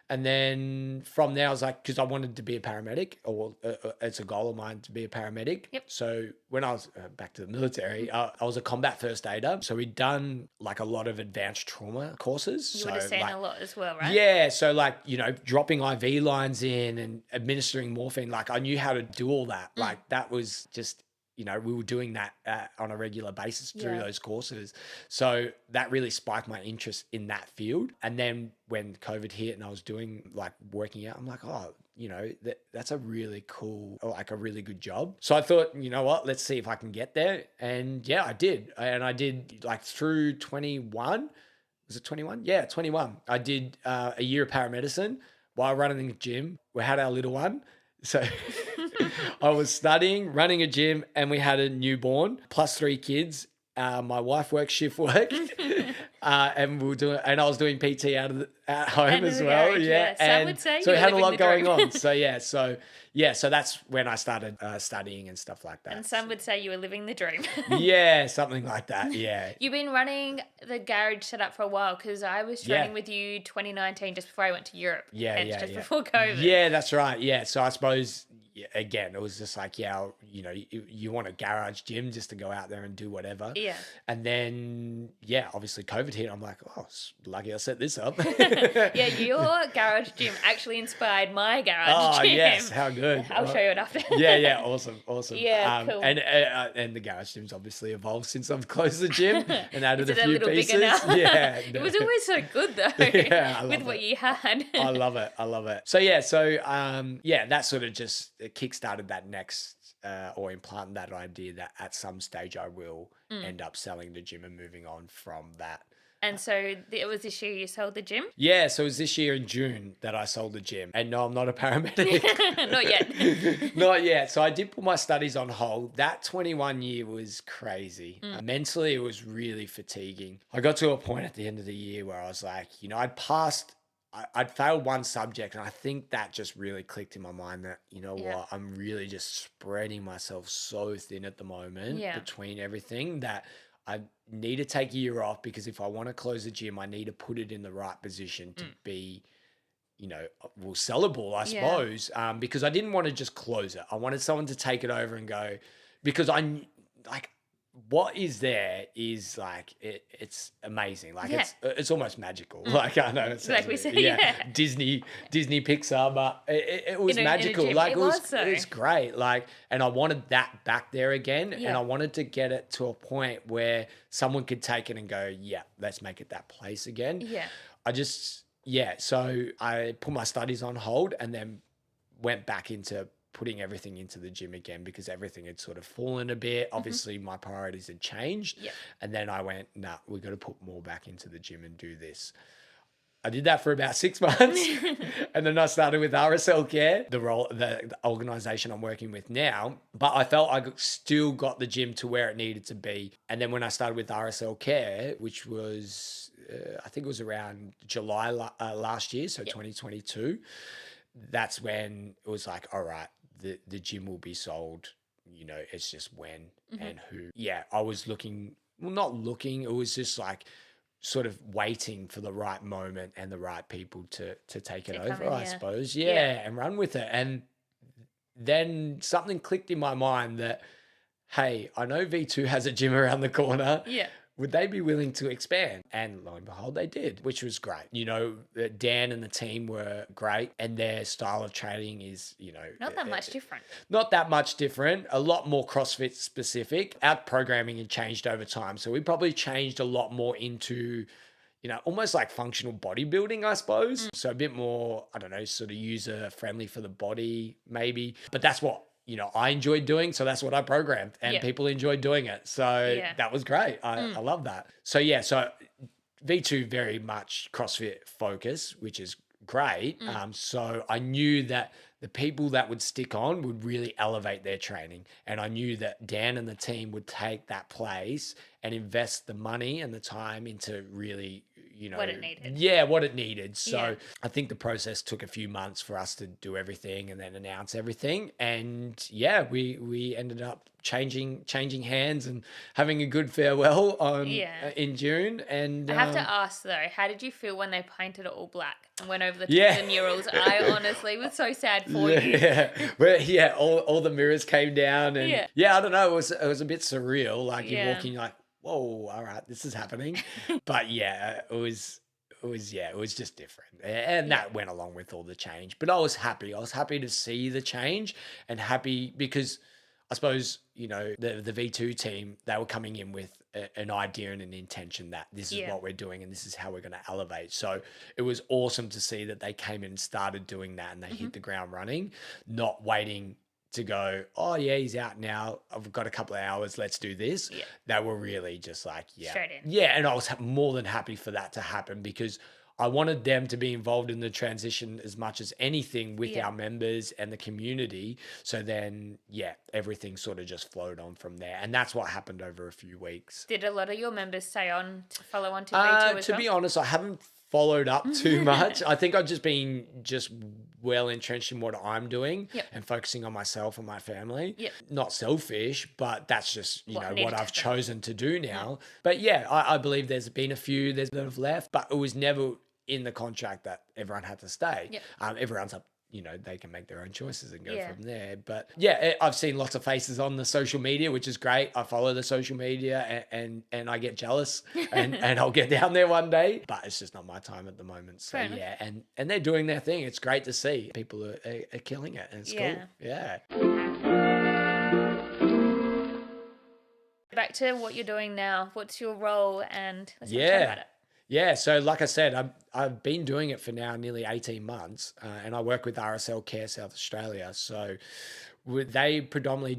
And then from there, I was like, because I wanted to be a paramedic, or it's a goal of mine to be a paramedic. Yep. So when I was back to the military, I was a combat first aider. So we'd done like a lot of advanced trauma courses. You would have seen a lot as well, right? Yeah. So like, dropping IV lines in and administering morphine, like I knew how to do all that. Like that was just, we were doing that on a regular basis through those courses. So that really spiked my interest in that field. And then when COVID hit and I was doing like working out, I'm like, oh, that's a really cool, like a really good job. So I thought, you know what, let's see if I can get there. And yeah, I did. And I did like through 21. Was it 21? Yeah, 21. I did a year of paramedicine while running the gym. We had our little one. So I was studying, running a gym, and we had a newborn plus 3 kids. My wife works shift work, and I was doing PT at home as well. Garage, and would say so we had a lot going dream. on. So that's when I started studying and stuff like that. And some would say you were living the dream. Yeah, something like that. Yeah. You've been running the garage setup for a while, because I was training with you 2019, just before I went to Europe. Just before COVID. Yeah, that's right. Yeah. So I suppose, again, it was just like, you want a garage gym just to go out there and do whatever. Yeah. And then, obviously COVID hit. I'm like, oh, lucky I set this up. Yeah, your garage gym actually inspired my garage gym. Oh, yes. How good. I'll show you it after. Yeah. Awesome. Yeah, cool. And the garage gym's obviously evolved since I've closed the gym and added a few pieces. Bigger now? Yeah. It was always so good though. Yeah, with what you had. I love it. So that sort of just kickstarted that next or implanted that idea that at some stage I will end up selling the gym and moving on from that. And so it was this year you sold the gym? Yeah, so it was this year in June that I sold the gym. And no, I'm not a paramedic. Not yet. Not yet. So I did put my studies on hold. That 21 year was crazy. Mentally, it was really fatiguing. I got to a point at the end of the year where I was like, I'd failed one subject, and I think that just really clicked in my mind that, what, I'm really just spreading myself so thin at the moment between everything that I need to take a year off, because if I want to close the gym, I need to put it in the right position to be, sellable, I suppose, because I didn't want to just close it. I wanted someone to take it over and go, because what is there is like it's amazing, like it's almost magical. Like I know it's like we said, Disney Pixar, but it was magical. Like it was great. Like, and I wanted that back there again, and I wanted to get it to a point where someone could take it and go, let's make it that place again. So I put my studies on hold and then went back into putting everything into the gym again because everything had sort of fallen a bit. Obviously, my priorities had changed. Yep. And then I went, nah, we've got to put more back into the gym and do this. I did that for about 6 months. And then I started with RSL Care, the organization I'm working with now. But I felt I still got the gym to where it needed to be. And then when I started with RSL Care, which was, I think it was around July last year, so 2022, that's when it was like, all right, the gym will be sold. You know, it's just when and who. Yeah, I was looking, well, not looking, it was just like, sort of waiting for the right moment and the right people to take it over, I suppose. Yeah, and run with it. And then something clicked in my mind that, hey, I know V2 has a gym around the corner. Yeah. Would they be willing to expand? And lo and behold, they did, which was great. You know, Dan and the team were great, and their style of training is, you know, Not that much different. Not that much different, a lot more CrossFit specific. Our programming had changed over time. So we probably changed a lot more into, you know, almost like functional bodybuilding, I suppose. So a bit more, I don't know, sort of user friendly for the body, maybe. But that's what, you know, I enjoyed doing. So that's what I programmed and people enjoyed doing it. So that was great. I love that. So yeah, so V2 very much CrossFit focus, which is great. So I knew that the people that would stick on would really elevate their training. And I knew that Dan and the team would take that place and invest the money and the time into really, you know, what it needed. Yeah, what it needed. So I think the process took a few months for us to do everything and then announce everything. And yeah, we ended up changing hands and having a good farewell on in June. And I have to ask though, how did you feel when they painted it all black and went over the top of the murals? I honestly was so sad for you. Yeah, all the mirrors came down and I don't know, it was a bit surreal. Like you're walking like, whoa, all right, this is happening. But yeah, it was just different. And that went along with all the change. But I was happy. I was happy to see the change and happy because I suppose, you know, the V2 team, they were coming in with an idea and an intention that this is what we're doing and this is how we're going to elevate. So it was awesome to see that they came in and started doing that and they hit the ground running, not waiting to go, oh yeah, he's out now. I've got a couple of hours. Let's do this. Yeah. They were really just like, straight in. Yeah. And I was more than happy for that to happen because I wanted them to be involved in the transition as much as anything with our members and the community. So then, everything sort of just flowed on from there. And that's what happened over a few weeks. Did a lot of your members stay on to follow on to V2 as To well? be honest, I haven't followed up too much. I think I've just been well entrenched in what I'm doing and focusing on myself and my family. Not selfish, but that's just, you know, what I've chosen to do now. But yeah, I believe there's been a few that have left, but it was never in the contract that everyone had to stay. Everyone's up, you know, they can make their own choices and go from there. But yeah, I've seen lots of faces on the social media, which is great. I follow the social media and I get jealous and I'll get down there one day, but it's just not my time at the moment. So and they're doing their thing. It's great to see people are killing it and it's cool. Yeah. Back to what you're doing now. What's your role and let's chat about it. Yeah, so like I said, I've been doing it for now nearly 18 months and I work with RSL Care South Australia. So they predominantly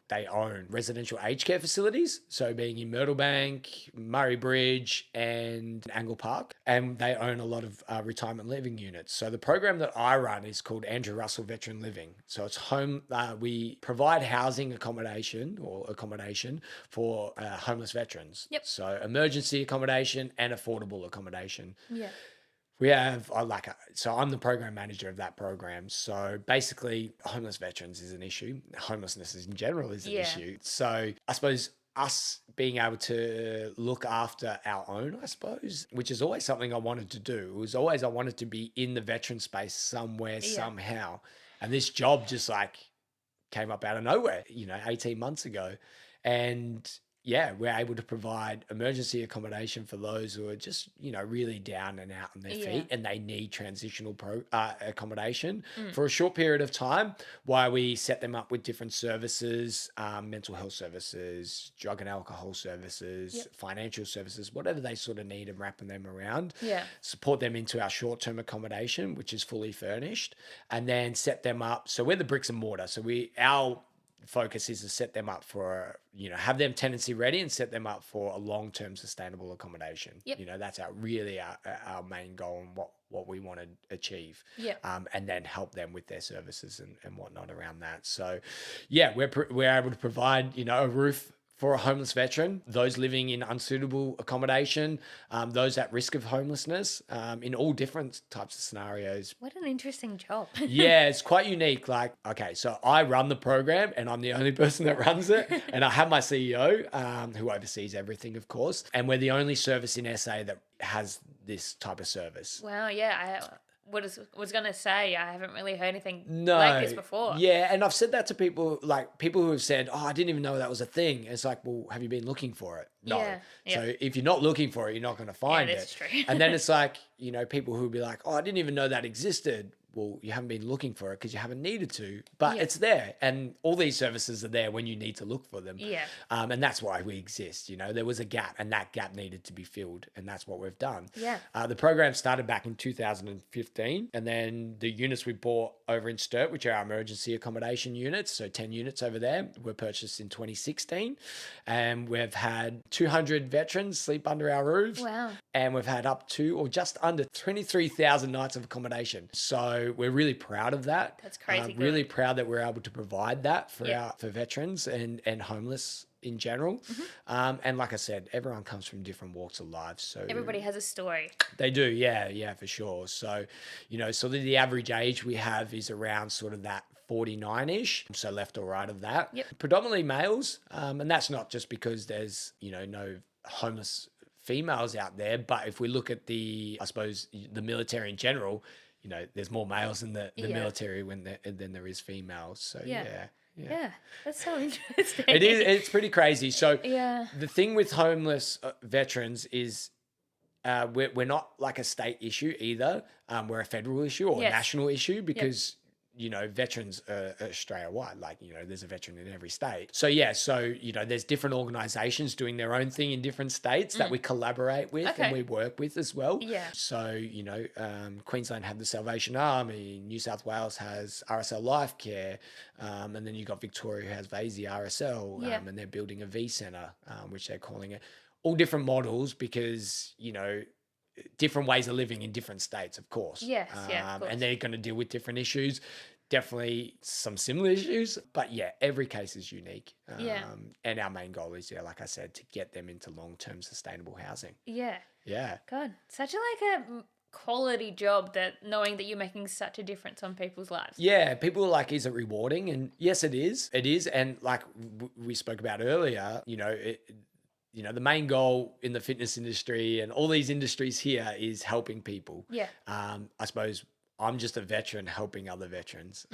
they own residential aged care facilities. So being in Myrtle Bank, Murray Bridge and Angle Park. And they own a lot of retirement living units. So the program that I run is called Andrew Russell Veteran Living. So it's home, we provide housing accommodation for homeless veterans. So emergency accommodation and affordable accommodation. We have, so I'm the program manager of that program. So basically, homeless veterans is an issue. Homelessness in general is an issue. So I suppose us being able to look after our own, I suppose, which is always something I wanted to do. It was always I wanted to be in the veteran space somewhere, somehow. And this job just came up out of nowhere, 18 months ago. And yeah, we're able to provide emergency accommodation for those who are just, really down and out on their Yeah. feet and they need transitional accommodation Mm. for a short period of time, while we set them up with different services, mental health services, drug and alcohol services, Yep. financial services, whatever they sort of need, and wrapping them around. Yeah. Support them into our short-term accommodation, which is fully furnished, and then set them up. So we're the bricks and mortar. So our focus is to set them up for, have them tenancy ready and set them up for a long-term sustainable accommodation. Yep. That's our main goal and what we want to achieve. Yep. And then help them with their services and whatnot around that. So yeah, we're able to provide, a roof for a homeless veteran, those living in unsuitable accommodation, those at risk of homelessness, in all different types of scenarios. What an interesting job. Yeah, it's quite unique. Like, okay, so I run the program and I'm the only person that runs it. And I have my CEO, who oversees everything, of course. And we're the only service in SA that has this type of service. Wow, yeah. Was going to say, I haven't really heard anything No, like this before. Yeah, and I've said that to people, like people who have said, "Oh, I didn't even know that was a thing." It's like, well, have you been looking for it? No. Yeah, yeah. So if you're not looking for it, you're not going to find that's it. true. And then it's like, people who will be like, "Oh, I didn't even know that existed." Well, you haven't been looking for it because you haven't needed to, but Yeah. it's there. And all these services are there when you need to look for them. Yeah. And that's why we exist. There was a gap and that gap needed to be filled. And that's what we've done. Yeah. The program started back in 2015. And then the units we bought over in Sturt, which are our emergency accommodation units, so 10 units over there, were purchased in 2016. And we've had 200 veterans sleep under our roofs. Wow. And we've had up to or just under 23,000 nights of accommodation. So we're really proud of that. That's crazy good. Really proud that we're able to provide that for Yep. for veterans and homeless in general. And like I said, everyone comes from different walks of life. So Everybody has a story. they do, yeah, for sure. So, so the average age we have is around sort of that 49-ish, so left or right of that. Yep. Predominantly males, and that's not just because there's, no homeless females out there, but if we look at the military in general, there's more males in the Yeah. military than there is females. So Yeah. yeah. Yeah, that's so interesting. It's pretty crazy. So Yeah. the thing with homeless veterans is we're not like a state issue either. We're a federal issue or Yes. a national issue because veterans are Australia-wide, like, there's a veteran in every state. So, yeah, there's different organizations doing their own thing in different states that we collaborate with Okay. and we work with as well. Yeah. So, Queensland have the Salvation Army, New South Wales has RSL Life Care, and then you've got Victoria who has VASI RSL, Yeah. and they're building a V Centre, which they're calling it. All different models because, different ways of living in different states, of course. Yes, yeah, of course. And they're going to deal with different issues. Definitely some similar issues, but yeah, every case is unique. Yeah. And our main goal is, like I said, to get them into long-term sustainable housing. Yeah. Yeah. God, such a quality job, that knowing that you're making such a difference on people's lives. Yeah, people are like, is it rewarding? And yes, it is. It is. And like we spoke about earlier, the main goal in the fitness industry and all these industries here is helping people. Yeah. I suppose I'm just a veteran helping other veterans.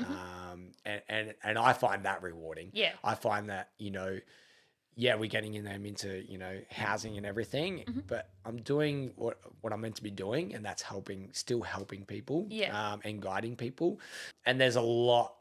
And I find that rewarding. Yeah. I find that, we're getting them into, housing and everything, but I'm doing what I'm meant to be doing, and that's still helping people, Yeah. and guiding people. And there's a lot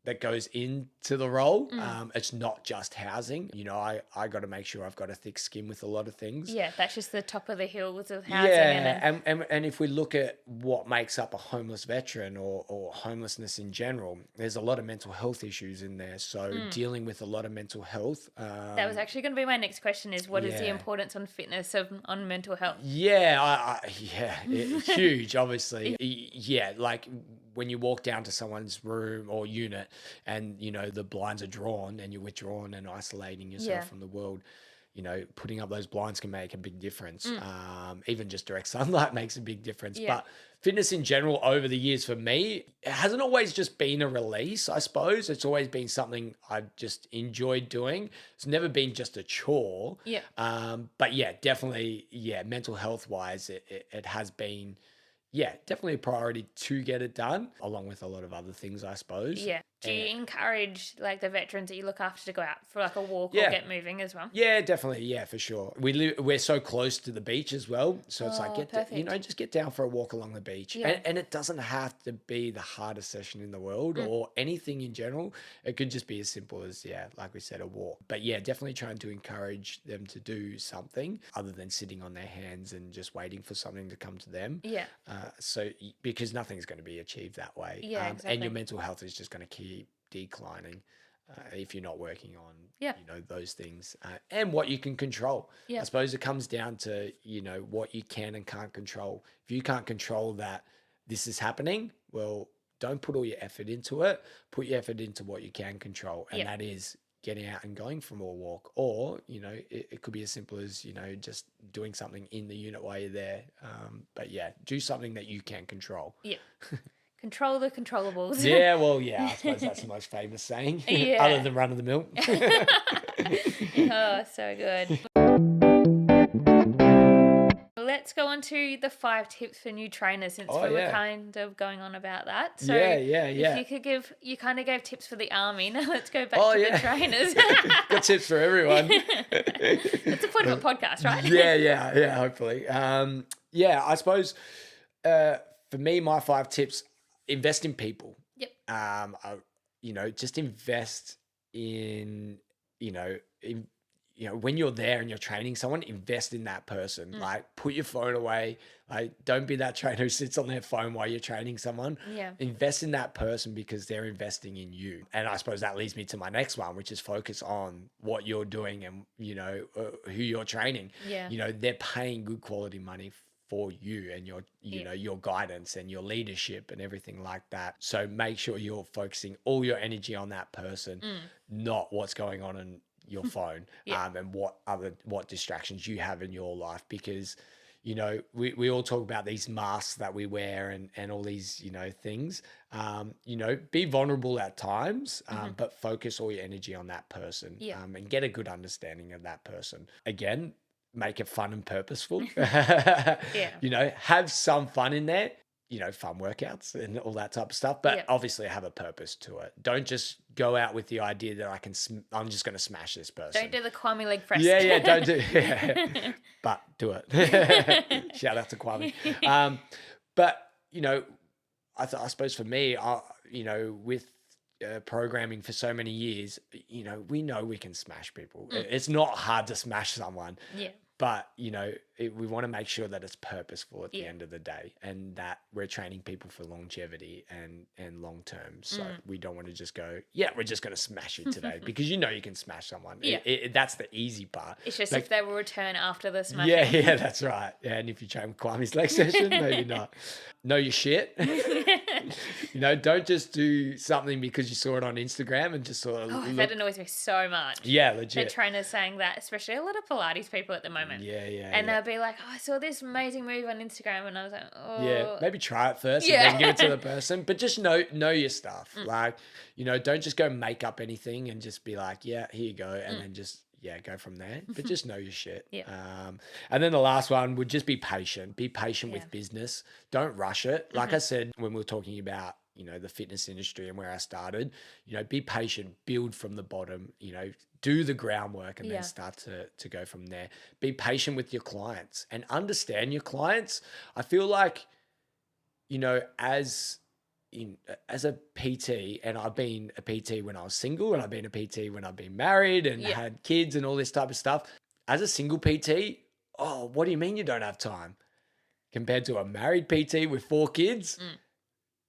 that goes into the role. It's not just housing. I got to make sure I've got a thick skin with a lot of things. Yeah, that's just the top of the hills of housing. And then, and if we look at what makes up a homeless veteran or homelessness in general, there's a lot of mental health issues in there. So dealing with a lot of mental health. that was actually going to be my next question: is what is the yeah. importance on fitness on mental health? Yeah, huge, obviously. Yeah, like when you walk down to someone's room or unit and, the blinds are drawn and you're withdrawn and isolating yourself Yeah. from the world, putting up those blinds can make a big difference. Even just direct sunlight makes a big difference. Yeah. But fitness in general over the years for me, it hasn't always just been a release, I suppose. It's always been something I've just enjoyed doing. It's never been just a chore. Yeah. But yeah, definitely, mental health wise, it has been, definitely a priority to get it done, along with a lot of other things, I suppose. Yeah. Do you encourage like the veterans that you look after to go out for like a walk Yeah. or get moving as well? Yeah, definitely. Yeah, for sure. We're so close to the beach as well, so it's like Perfect. just get down for a walk along the beach, Yeah. and it doesn't have to be the hardest session in the world or anything in general. It could just be as simple as like we said, a walk. But yeah, definitely trying to encourage them to do something other than sitting on their hands and just waiting for something to come to them. Yeah. Because nothing's going to be achieved that way, Yeah, and exactly. your mental health is just going to keep declining if you're not working on those things and what you can control. I suppose it comes down to what you can and can't control. If you can't control that this is happening, well, don't put all your effort into it. Put your effort into what you can control, and that is getting out and going for more walk, or it could be as simple as just doing something in the unit while you're there. But yeah, do something that you can control. Yeah. Control the controllables. Yeah, well, yeah, I suppose that's the most famous saying, Yeah. other than run of the mill. Oh, so good. Let's go on to the 5 tips for new trainers, since we were kind of going on about that. So if you could you kind of gave tips for the army. Now let's go back to the trainers. Got tips for everyone. That's the point of a podcast, right? Yeah, hopefully. I suppose for me, my 5 tips: invest in people. Yep. Just invest in, when you're there and you're training someone, invest in that person. Like, put your phone away. Like, don't be that trainer who sits on their phone while you're training someone. Yeah. Invest in that person because they're investing in you. And I suppose that leads me to my next one, which is focus on what you're doing and, who you're training. Yeah. They're paying good quality money for you and your your guidance and your leadership and everything like that. So make sure you're focusing all your energy on that person, not what's going on in your phone and what distractions you have in your life. Because we all talk about these masks that we wear and all these things. Be vulnerable at times, but focus all your energy on that person, and get a good understanding of that person. Again, make it fun and purposeful. Have some fun in there, fun workouts and all that type of stuff, but obviously have a purpose to it. Don't just go out with the idea that I'm just going to smash this person. Don't do the Kwame leg press. Don't do but do it. Shout out to Kwame. But I suppose for me, with programming for so many years, we know we can smash people. It's not hard to smash someone. But, we want to make sure that it's purposeful at the end of the day, and that we're training people for longevity and long term. So we don't want to just go, we're just going to smash you today, because you can smash someone. That's the easy part. It's just if they will return after the smash. Yeah, that's right. Yeah, and if you train with Kwame's leg session, maybe not. Know your shit. Don't just do something because you saw it on Instagram and just sort of that annoys me so much. Yeah, legit. The trainers saying that, especially a lot of Pilates people at the moment. Yeah. And they'll be like, I saw this amazing move on Instagram, and I was like, oh. Yeah, maybe try it first and then give it to the person. But just know your stuff. Like, don't just go make up anything and just be like, yeah, here you go. And then just, go from there. But just know your shit. And then the last one would just be patient. Be patient with business. Don't rush it. Like I said, when we were talking about, the fitness industry and where I started, be patient, build from the bottom, do the groundwork and then start to go from there. Be patient with your clients and understand your clients. I feel like, as a PT, and I've been a PT when I was single, and I've been a PT when I've been married and had kids and all this type of stuff. As a single PT, what do you mean you don't have time? Compared to a married PT with 4 kids,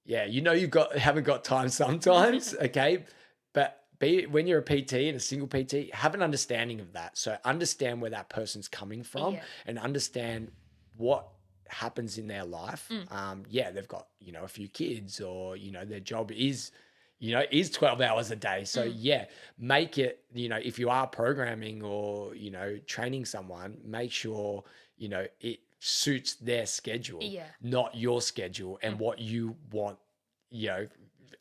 you haven't got time sometimes, okay? But when you're a PT and a single PT, have an understanding of that. So understand where that person's coming from and understand what happens in their life. They've got, a few kids, or, their job is 12 hours a day. So make it, if you are programming or, training someone, make sure, it suits their schedule, not your schedule and what you want,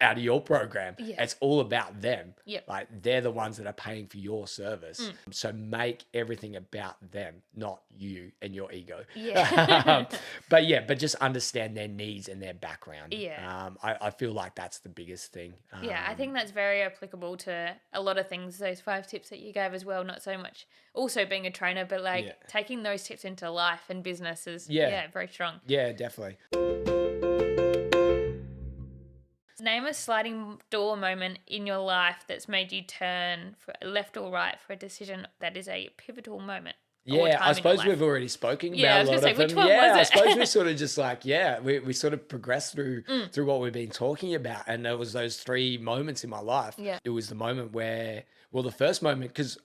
out of your program. Yeah. It's all about them. Yep. Like they're the ones that are paying for your service. So make everything about them, not you and your ego. Yeah. but just understand their needs and their background. Yeah. I feel like that's the biggest thing. Yeah, I think that's very applicable to a lot of things, those 5 tips that you gave as well, not so much also being a trainer, but like Yeah. taking those tips into life and business is, Yeah. very strong. Yeah, definitely. Name a sliding door moment in your life that's made you turn for left or right for a decision that is a pivotal moment. Or Yeah, time I in your suppose life. we've already spoken Yeah, I about a was gonna lot say, of which them. one Yeah, was I it? suppose we sort of just like, we sort of progressed through what we've been talking about. And there was those 3 moments in my life. Yeah. It was the moment where, well, the first moment, because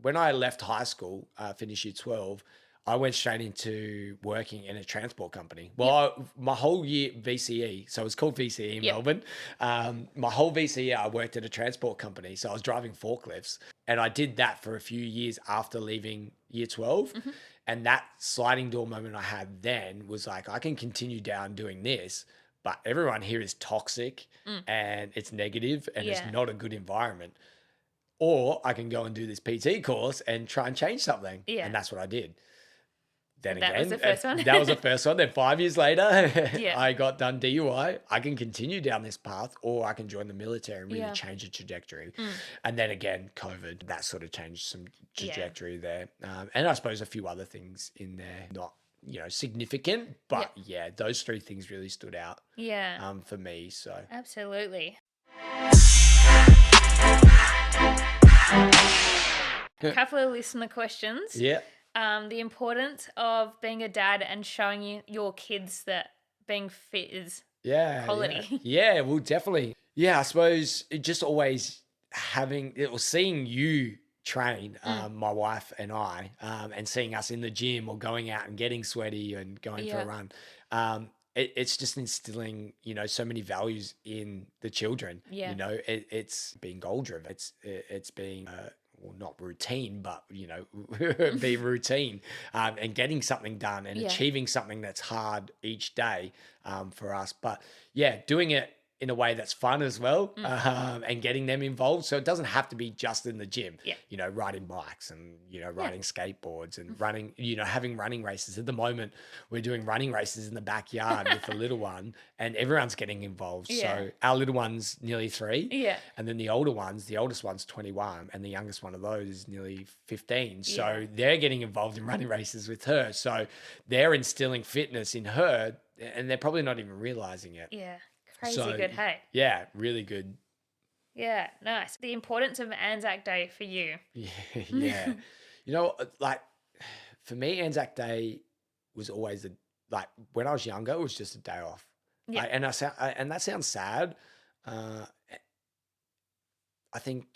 when I left high school, finished year 12, I went straight into working in a transport company. Well, my whole year VCE, so it was called VCE in Melbourne. My whole VCE, I worked at a transport company. So I was driving forklifts, and I did that for a few years after leaving year 12. And that sliding door moment I had then was like, I can continue down doing this, but everyone here is toxic and it's negative and it's Yeah. not a good environment. Or I can go and do this PT course and try and change something. Yeah. And that's what I did. Then That was again, the first one? that was the first one. Then 5 years later, Yeah. I got done DUI. I can continue down this path, or I can join the military and really Yeah. change the trajectory. And then again, COVID, that sort of changed some trajectory there. And I suppose a few other things in there, not significant, but yeah, those 3 things really stood out Yeah. for me. So Absolutely. A couple of listener questions. yeah. The importance of being a dad and showing your kids that being fit is quality. Yeah, well, definitely. Yeah, I suppose it just always seeing you train, my wife and I, and seeing us in the gym or going out and getting sweaty and going for a run. It's just instilling, so many values in the children. Yeah. It's being goal driven. It's being well, not routine, but be routine, and getting something done and achieving something that's hard each day for us. But yeah, doing it in a way that's fun as well, and getting them involved. So it doesn't have to be just in the gym, riding bikes and, riding skateboards and running, having running races. At the moment, we're doing running races in the backyard with the little one, and everyone's getting involved. So our little one's nearly 3. Yeah. And then the oldest one's 21, and the youngest one of those is nearly 15. So they're getting involved in running races with her. So they're instilling fitness in her, and they're probably not even realizing it. Yeah. Crazy good, hey? Yeah, really good. Yeah, nice. The importance of Anzac Day for you. Yeah. Like for me, Anzac Day was always when I was younger, it was just a day off. Yeah. And that sounds sad. I think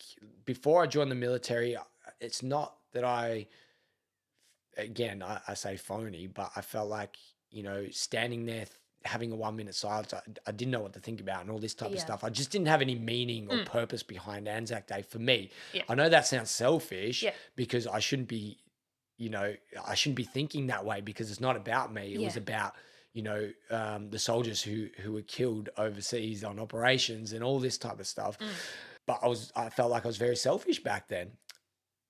before I joined the military, it's not that I say phony, but I felt like, standing there having a 1 minute silence, I didn't know what to think about and all this type of stuff. I just didn't have any meaning or purpose behind Anzac Day for me. Yeah. I know that sounds selfish because I shouldn't be thinking that way, because it's not about me. It was about, the soldiers who were killed overseas on operations and all this type of stuff. But I felt like I was very selfish back then.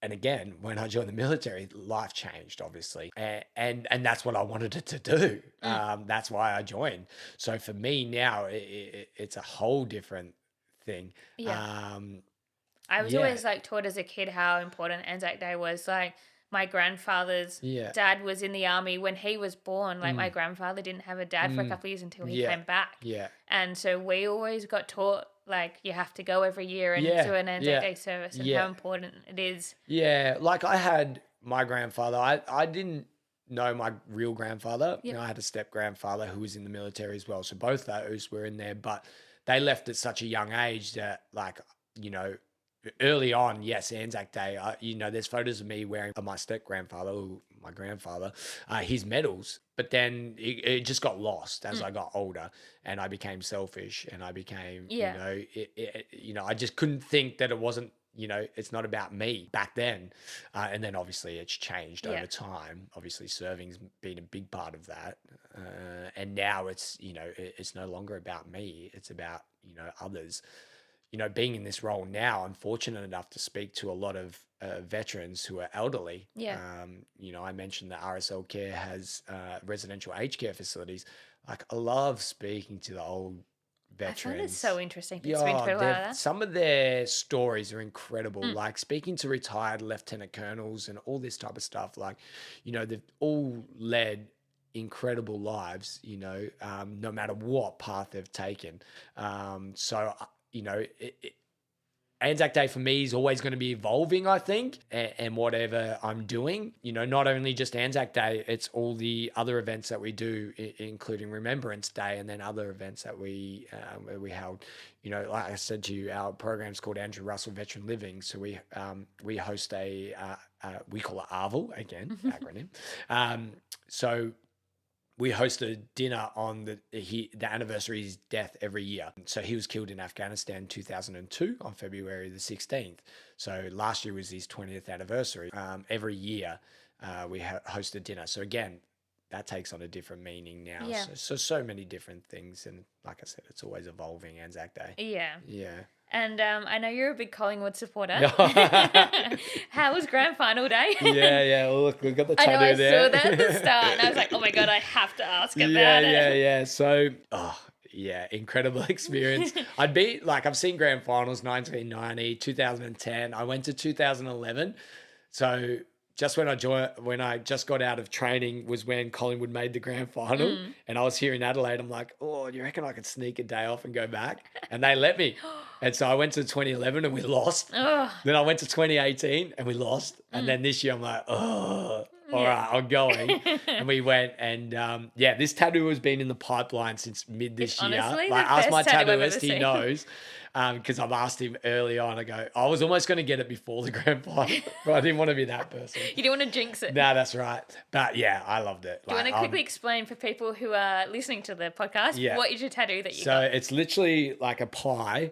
And again, when I joined the military, life changed, obviously. And that's what I wanted it to do. That's why I joined. So for me now, it's a whole different thing. Yeah. I was always taught as a kid how important Anzac Day was. Like my grandfather's dad was in the army when he was born. Like my grandfather didn't have a dad for a couple of years until he came back. Yeah. And so we always got taught, like, you have to go every year and do an Anzac Day service and how important it is. Yeah, like I had my grandfather. I didn't know my real grandfather. I had a step grandfather who was in the military as well. So both those were in there, but they left at such a young age that, like, early on, yes, Anzac Day, there's photos of me wearing my step grandfather, my grandfather, his medals. But then it just got lost as I got older, and I became selfish, and I became, I just couldn't think that it wasn't, it's not about me back then. And then obviously it's changed over time. Obviously serving's been a big part of that. And now it's, it's no longer about me. It's about, others. Being in this role now, I'm fortunate enough to speak to a lot of veterans who are elderly. Yeah. I mentioned that RSL Care has residential aged care facilities. Like, I love speaking to the old I find it veterans. so interesting to speak to people like that. Some of their stories are incredible. Like, speaking to retired lieutenant colonels and all this type of stuff. Like, they've all led incredible lives, no matter what path they've taken. Anzac Day for me is always going to be evolving, I think, and whatever I'm doing, not only just Anzac Day, it's all the other events that we do, including Remembrance Day, and then other events that we held. Like I said to you, our program's called Andrew Russell Veteran Living, so we host we call it ARVL, again, acronym. So we host a dinner on the anniversary of his death every year. So he was killed in Afghanistan 2002 on February the 16th. So last year was his 20th anniversary. Every year we host a dinner. So again, that takes on a different meaning now. Yeah. So many different things. And like I said, it's always evolving, Anzac Day. Yeah. Yeah. And I know you're a big Collingwood supporter. How was grand final day? Yeah. Well, look, we've got the tattoo I know, I there. saw that at the start, and I was like, oh my God, I have to ask about it. Yeah. So, incredible experience. I've seen grand finals 1990, 2010. I went to 2011. So just when I just got out of training was when Collingwood made the grand final, and I was here in Adelaide. I'm like, oh, do you reckon I could sneak a day off and go back? And they let me. And so I went to 2011 and we lost. Oh. Then I went to 2018 and we lost. And then this year I'm like, oh, all right, I'm going. And we went, and this tattoo has been in the pipeline since mid this year. Honestly, like, the ask my best tattoo I've tattooist, ever he seen. knows. Because I've asked him early on. I was almost going to get it before the grand final, but I didn't want to be that person. You didn't want to jinx it. No, that's right. But yeah, I loved it. Do you want to quickly explain for people who are listening to the podcast, what is your tattoo that you got? So it's literally like a pie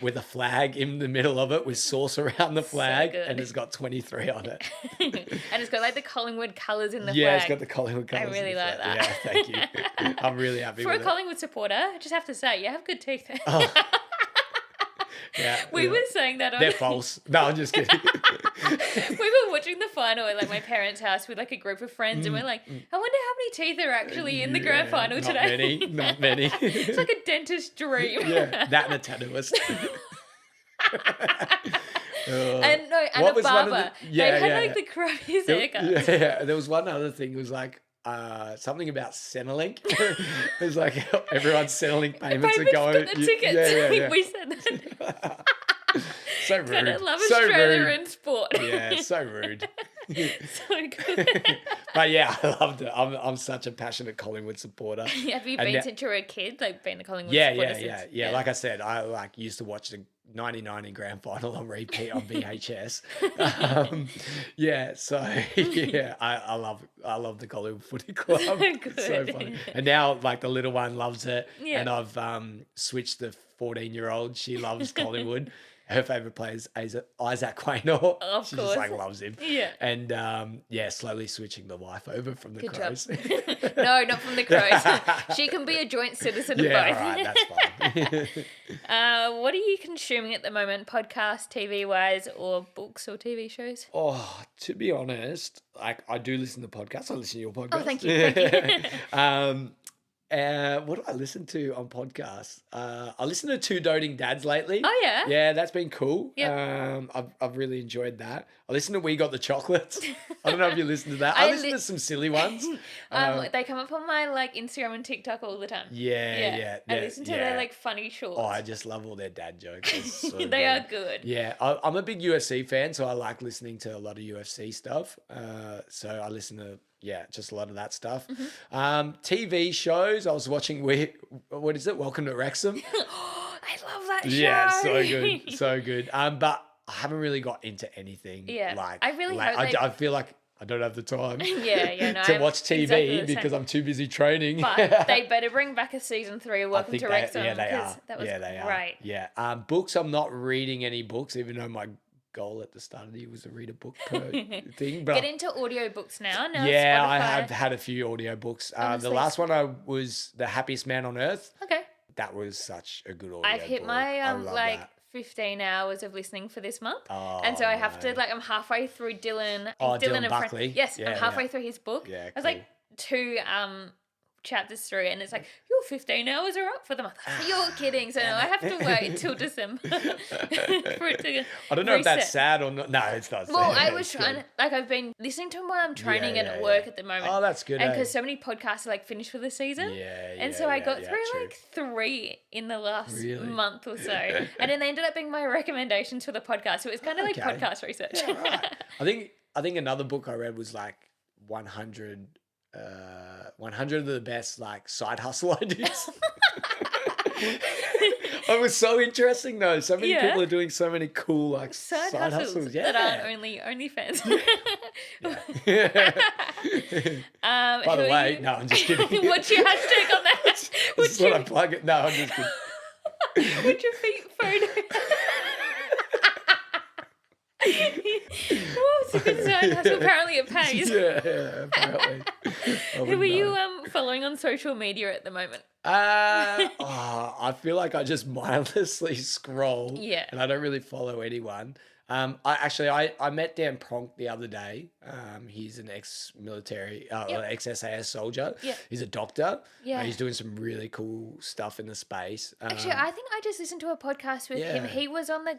with a flag in the middle of it with sauce around the flag, and it's got 23 on it. And it's got like the Collingwood colours in the flag. Yeah, it's got the Collingwood colours. I really like that. Yeah, thank you. I'm really happy with it. For a Collingwood supporter, I just have to say, you have good teeth. Yeah, we were saying that they're false. No, I'm just kidding. We were watching the final at my parents' house with a group of friends, and we're like, I wonder how many teeth are actually in the grand final today. Not many. It's like a dentist's dream. Yeah, that and a tattooist. And a barber. They had the crappiest haircuts. Yeah, there was one other thing. It was something about Centrelink. It was like everyone's Centrelink payments are going. Got the tickets. Yeah. We said that. So rude. I love so Australia rude. and sport. Yeah, so rude. So good. But yeah, I loved it. I'm such a passionate Collingwood supporter. Have you been since you were a kid? Been a Collingwood supporter? Yeah. Like I said, I used to watch the 1990 grand final on repeat on VHS. I love the Collingwood Footy Club. It's so funny. And now the little one loves it. Yeah. And I've switched the 14-year-old. She loves Collingwood. Her favourite player is Isaac Quaynor. Of she course. just loves him. Yeah. And slowly switching the wife over from the Good Crows. Job. No, not from the Crows. She can be a joint citizen of both. Yeah, all right, that's fine. What are you consuming at the moment, podcast, TV-wise, or books or TV shows? Oh, to be honest, I do listen to podcasts. I listen to your podcast. Oh, thank you. What do I listen to on podcasts? I listen to Two Doting Dads lately. Oh, yeah? Yeah, that's been cool. Yep. I've really enjoyed that. I listen to We Got the Chocolates. I don't know if you listen to that. I listen to some silly ones. They come up on my Instagram and TikTok all the time. Yeah. I listen to their funny shorts. Oh, I just love all their dad jokes. So they are good. Yeah, I'm a big UFC fan, so I like listening to a lot of UFC stuff. So I listen to just a lot of that stuff. Mm-hmm. TV shows. I was watching what is it? Welcome to Wrexham. I love that show. Yeah, so good. But I haven't really got into anything. Yeah, I really hope I feel like I don't have the time. No, to watch TV exactly because I'm too busy training. But they better bring back a season 3 of Welcome to Wrexham. Yeah, they are. That was they great. Are. Yeah. Books. I'm not reading any books, even though my goal at the start of the year was to read a book per thing. But get into audiobooks now. Yeah, Spotify. I have had a few audiobooks. The last one was The Happiest Man on Earth. Okay. That was such a good audio I've hit book. my I love like that. 15 hours of listening for this month. Oh, And so I have to no. like I'm halfway through Dylan. Oh, Dylan Dylan and Buckley? Yes, I'm Yeah, halfway yeah. through his book. Yeah, I was cool. like 2 chapters through, and it's like your 15 hours are up for the month. You're kidding. So no, I have to wait till December for it to I don't know if that's reset. sad or not. No, it's not sad. Well, I was It's trying good. to, like, I've been listening to them while I'm training Yeah, and at yeah, work yeah. at the moment. Oh, that's good, And eh? because so many podcasts are like finished for the season. Yeah, And yeah, so I yeah, got yeah, through true. like 3 in the last Really? month or so. And then they ended up being my recommendations for the podcast. So it was kind of like Okay. podcast research. Yeah, right. I think another book I read was like 100 of the best like side hustle ideas. It was so interesting though. So many Yeah. people are doing so many cool like Side side hustles hustles. Yeah. that aren't only OnlyFans. By who the are way, you? no, I'm just kidding. What's your hashtag on that? This What's is what your, I plug it. No, I'm just kidding. what's your feet photo? Oh, it's a good side hustle. Apparently it pays. Yeah, apparently. Who are you following on social media at the moment? I feel like I just mindlessly scroll. Yeah. And I don't really follow anyone. I met Dan Pronk the other day. He's an ex-military, Yep. ex-SAS soldier. Yeah. He's a doctor. Yeah. He's doing some really cool stuff in the space. Actually, I think I just listened to a podcast with him. Yeah. He was on the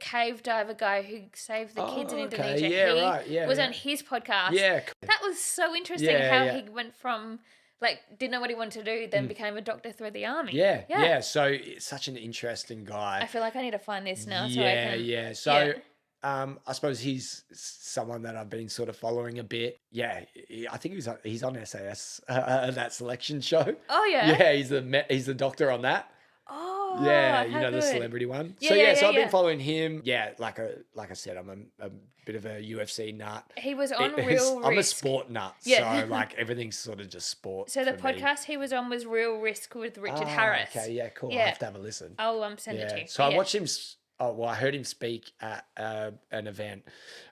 cave diver guy who saved the kids in Oh, okay. Indonesia. Yeah, he right. Yeah, was yeah. on his podcast. Yeah. That was so interesting Yeah, how yeah. he went from like didn't know what he wanted to do, then became a doctor through the army. Yeah. So it's such an interesting guy. I feel like I need to find this now so I Yeah, can. yeah. So, I suppose he's someone that I've been sort of following a bit. Yeah, I think he's on SAS, that selection show. Oh yeah. Yeah, he's the doctor on that. Oh Yeah, how you know, the good. celebrity one. Yeah, So yeah, so yeah, I've been yeah. following him. Yeah, like I said, I'm a bit of a UFC nut. He was on It- Real I'm a Risk. sport nut. Yeah. So like everything's sort of just sport. So the for me. podcast he was on was Real Risk with Richard Ah, Harris. Okay, yeah, cool. Yeah. I'll have to have a listen. I'll send it to you. So I Yeah. watched him. I heard him speak at an event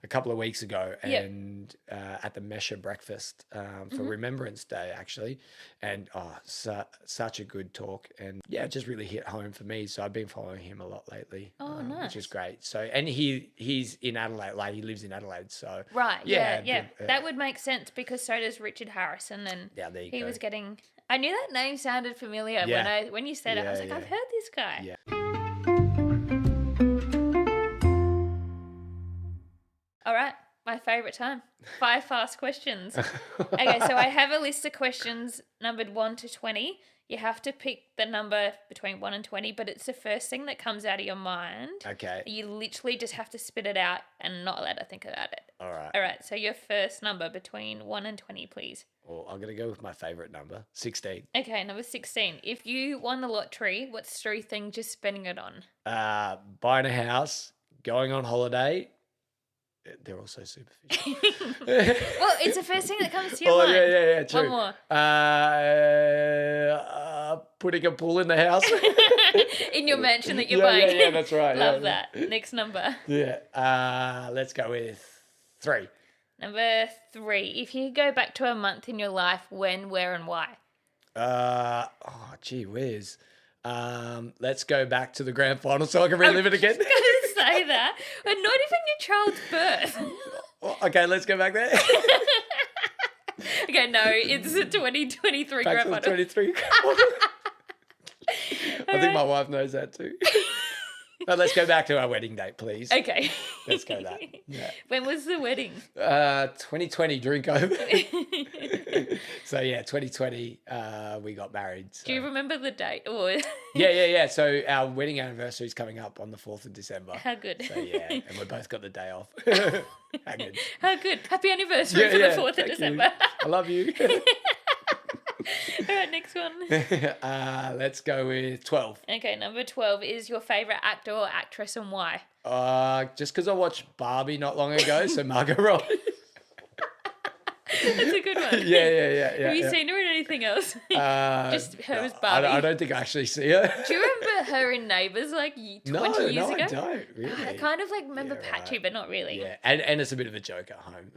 a couple of weeks ago, Yeah. and at the Mesha breakfast for Remembrance Day, actually, and such a good talk, and yeah, it just really hit home for me. So I've been following him a lot lately, Oh, which is nice. great. So and he's in Adelaide, like he lives in Adelaide, so Right, yeah. good, That would make sense because so does Richard Harrison, and yeah, there you he go. was getting. I knew that name sounded familiar Yeah. when you said it. I was Yeah, like, I've yeah. heard this guy. Yeah. All right, my favorite time. 5 fast questions. Okay, so I have a list of questions numbered 1 to 20. You have to pick the number between 1 and 20, but it's the first thing that comes out of your mind. Okay, You literally just have to spit it out and not let her think about it. all right. All right, so your first number between 1 and 20, please. Well, I'm gonna go with my favorite number, 16. Okay, number 16. If you won the lottery, what's 3 things you're spending it on? Buying a house, going on holiday. They're all so superficial. Well, it's the first thing that comes to your Oh, mind. yeah, true. One more. Putting a pool in the house. In your mansion that you're Yeah, buying. yeah, that's right. Love yeah. that. Next number. Yeah. Let's go with 3. Number 3. If you could go back to a month in your life, when, where, and why? Gee whiz. Let's go back to the grand final so I can relive it again. I was gonna say that, but not even your child's birth. Well, okay, let's go back there. Okay, no, it's the 2023 Back grand to the final. 23. I think my wife knows that too. But let's go back to our wedding date, please. Okay. Let's go that. Yeah. When was the wedding? 2020 during COVID. So yeah, 2020 we got married. So. Do you remember the date? Or Yeah. So our wedding anniversary is coming up on the 4th of December. how good? So yeah, and we both got the day off. How good. How good. Happy anniversary for the 4th of thank you. December. I love you. All right, next one. Let's go with 12. Okay, number 12 is your favourite actor or actress and why? Just because I watched Barbie not long ago, so Margot Robbie. That's a good one. Yeah. Have you seen her in anything else? Just her as I Barbie. don't think I actually see her. Do you remember her in Neighbours like 20 years no, ago? I don't really. I kind of like remember Yeah, Patchy, right. but not really. Yeah, and it's a bit of a joke at home.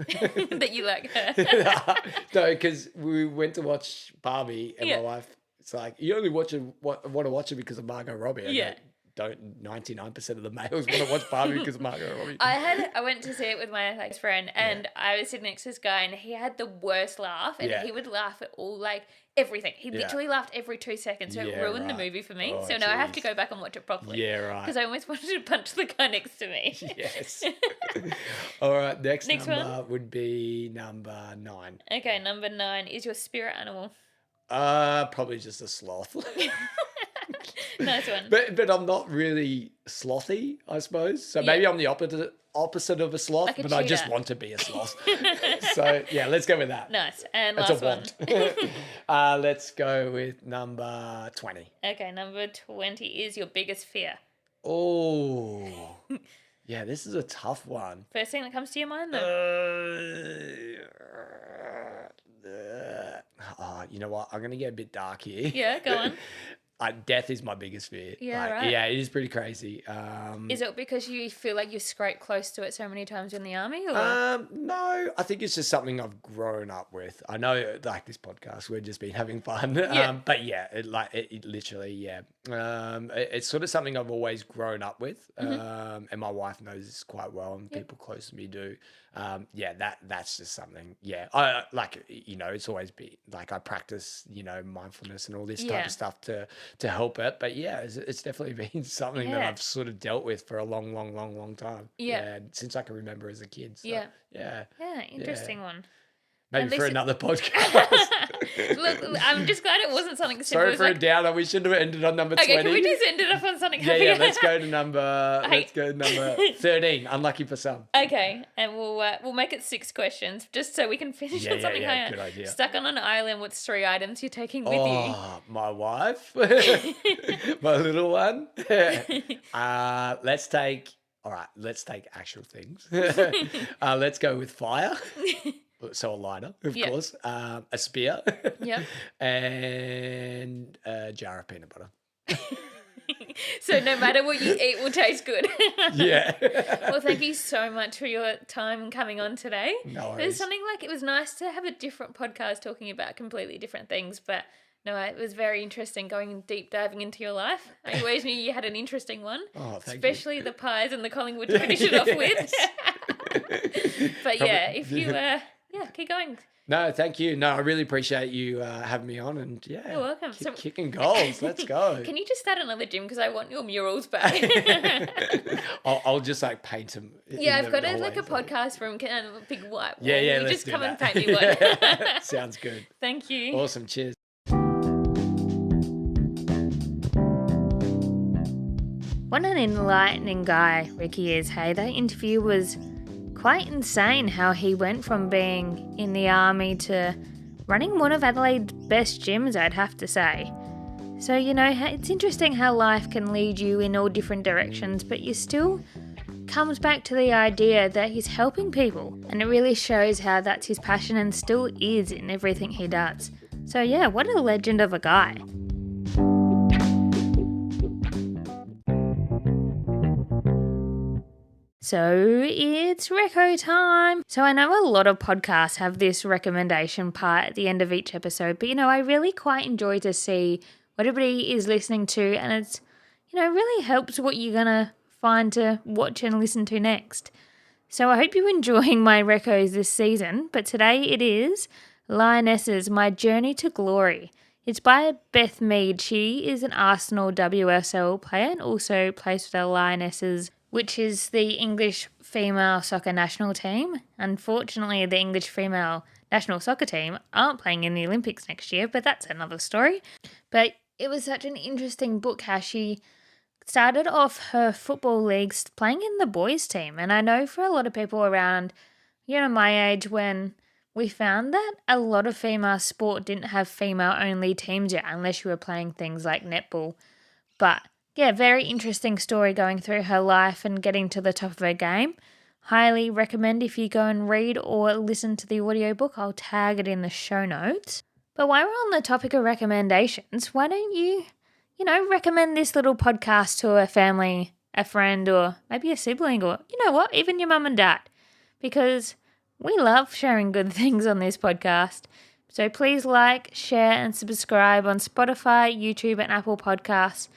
That you like her. No, because we went to watch Barbie, and Yeah. my wife It's like you only want to watch it because of Margot Robbie. Yeah. Don't 99% of the males want to watch Barbie because of Margot Robbie. I went to see it with my like friend, and I was sitting next to this guy, and he had the worst laugh, and he would laugh at all like everything. He literally laughed every 2 seconds, so it ruined the movie for me. Oh, so now I have to go back and watch it properly. Yeah, right. Because I almost wanted to punch the guy next to me. Yes. All right. Next number one would be number 9. Okay, number 9 is your spirit animal. Probably just a sloth. Nice one. But I'm not really slothy, I suppose. So maybe I'm the opposite of a sloth, like a but I just cheetah. want to be a sloth. So yeah, let's go with that. Nice. And It's last a one. want. Let's go with number 20. Okay, number 20 is your biggest fear. Oh, yeah, this is a tough one. First thing that comes to your mind, though. You know what? I'm going to get a bit dark here. Yeah, go on. Death is my biggest fear. Yeah, right. Yeah, it is pretty crazy. Is it because you feel like you scraped close to it so many times in the army? Or? No, I think it's just something I've grown up with. I know, like this podcast, we've just been having fun. Yeah. But yeah, it literally, yeah. It's sort of something I've always grown up with. And my wife knows this quite well, and people close to me do. That's just something. Yeah, I like, it's always been like I practice, mindfulness and all this type of stuff to help it. But yeah, it's definitely been something that I've sort of dealt with for a long time. Yeah, since I can remember as a kid. So, yeah. Interesting one. Maybe for another podcast. Look, I'm just glad it wasn't something simple. Sorry for a downer. We should have ended on number 20. Okay, can we just end it off on something happy? Yeah, let's go to number 13. Unlucky for some. Okay, and we'll make it 6 questions just so we can finish on something higher. Good idea. Stuck on an island with 3 items you're taking with you. My wife, my little one. Let's take actual things. Let's go with fire. So a lighter, of course, a spear, and a jar of peanut butter. So no matter what you eat will taste good. Yeah. Well, thank you so much for your time coming on today. No worries. There's something like it was nice to have a different podcast talking about completely different things, but no, it was very interesting deep diving into your life. I always knew you had an interesting one. Oh, thank especially you. the pies and the Collingwood to finish it off with. But if you keep going. No, thank you. No, I really appreciate you having me on, and you're welcome. Kicking goals. Let's go. Can you just start another gym because I want your murals back? I'll just like paint them. Yeah, I've got a podcast room and a big white wall. Yeah, you let's just do come that. and paint me one. Sounds good. Thank you. Awesome. Cheers. What an enlightening guy Ricky is, hey? That interview was quite insane how he went from being in the army to running one of Adelaide's best gyms, I'd have to say. So, it's interesting how life can lead you in all different directions, but you still comes back to the idea that he's helping people, and it really shows how that's his passion and still is in everything he does. So yeah, what a legend of a guy. So it's reco time. So I know a lot of podcasts have this recommendation part at the end of each episode, but I really quite enjoy to see what everybody is listening to, and it's, really helps what you're going to find to watch and listen to next. So I hope you're enjoying my recos this season, but today it is Lionesses, My Journey to Glory. It's by Beth Mead. She is an Arsenal WSL player and also plays for the Lionesses, which is the English female soccer national team. Unfortunately, the English female national soccer team aren't playing in the Olympics next year, but that's another story. But it was such an interesting book how she started off her football leagues playing in the boys team. And I know for a lot of people around, my age, when we found that a lot of female sport didn't have female-only teams yet unless you were playing things like netball. But yeah, very interesting story going through her life and getting to the top of her game. Highly recommend if you go and read or listen to the audiobook. I'll tag it in the show notes. But while we're on the topic of recommendations, why don't you, recommend this little podcast to a family, a friend, or maybe a sibling, or, even your mum and dad. Because we love sharing good things on this podcast. So please like, share and subscribe on Spotify, YouTube and Apple Podcasts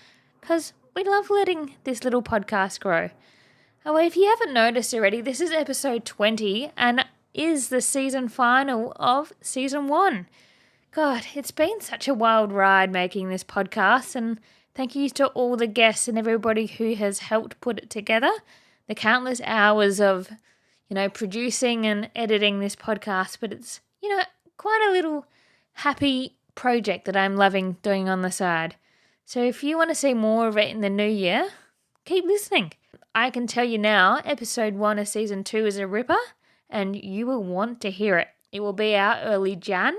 because we love letting this little podcast grow. Oh, if you haven't noticed already, this is episode 20 and is the season final of season 1. God, it's been such a wild ride making this podcast, and thank you to all the guests and everybody who has helped put it together. The countless hours of, producing and editing this podcast, but it's, quite a little happy project that I'm loving doing on the side. So if you want to see more of it in the new year, keep listening. I can tell you now, episode 1 of season 2 is a ripper, and you will want to hear it. It will be out early Jan.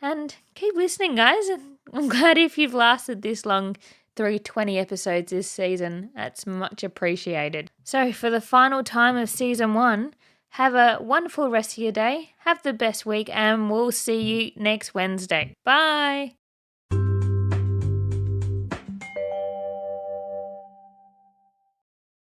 And keep listening, guys. I'm glad if you've lasted this long through 20 episodes this season. That's much appreciated. So for the final time of season 1, have a wonderful rest of your day. Have the best week, and we'll see you next Wednesday. Bye.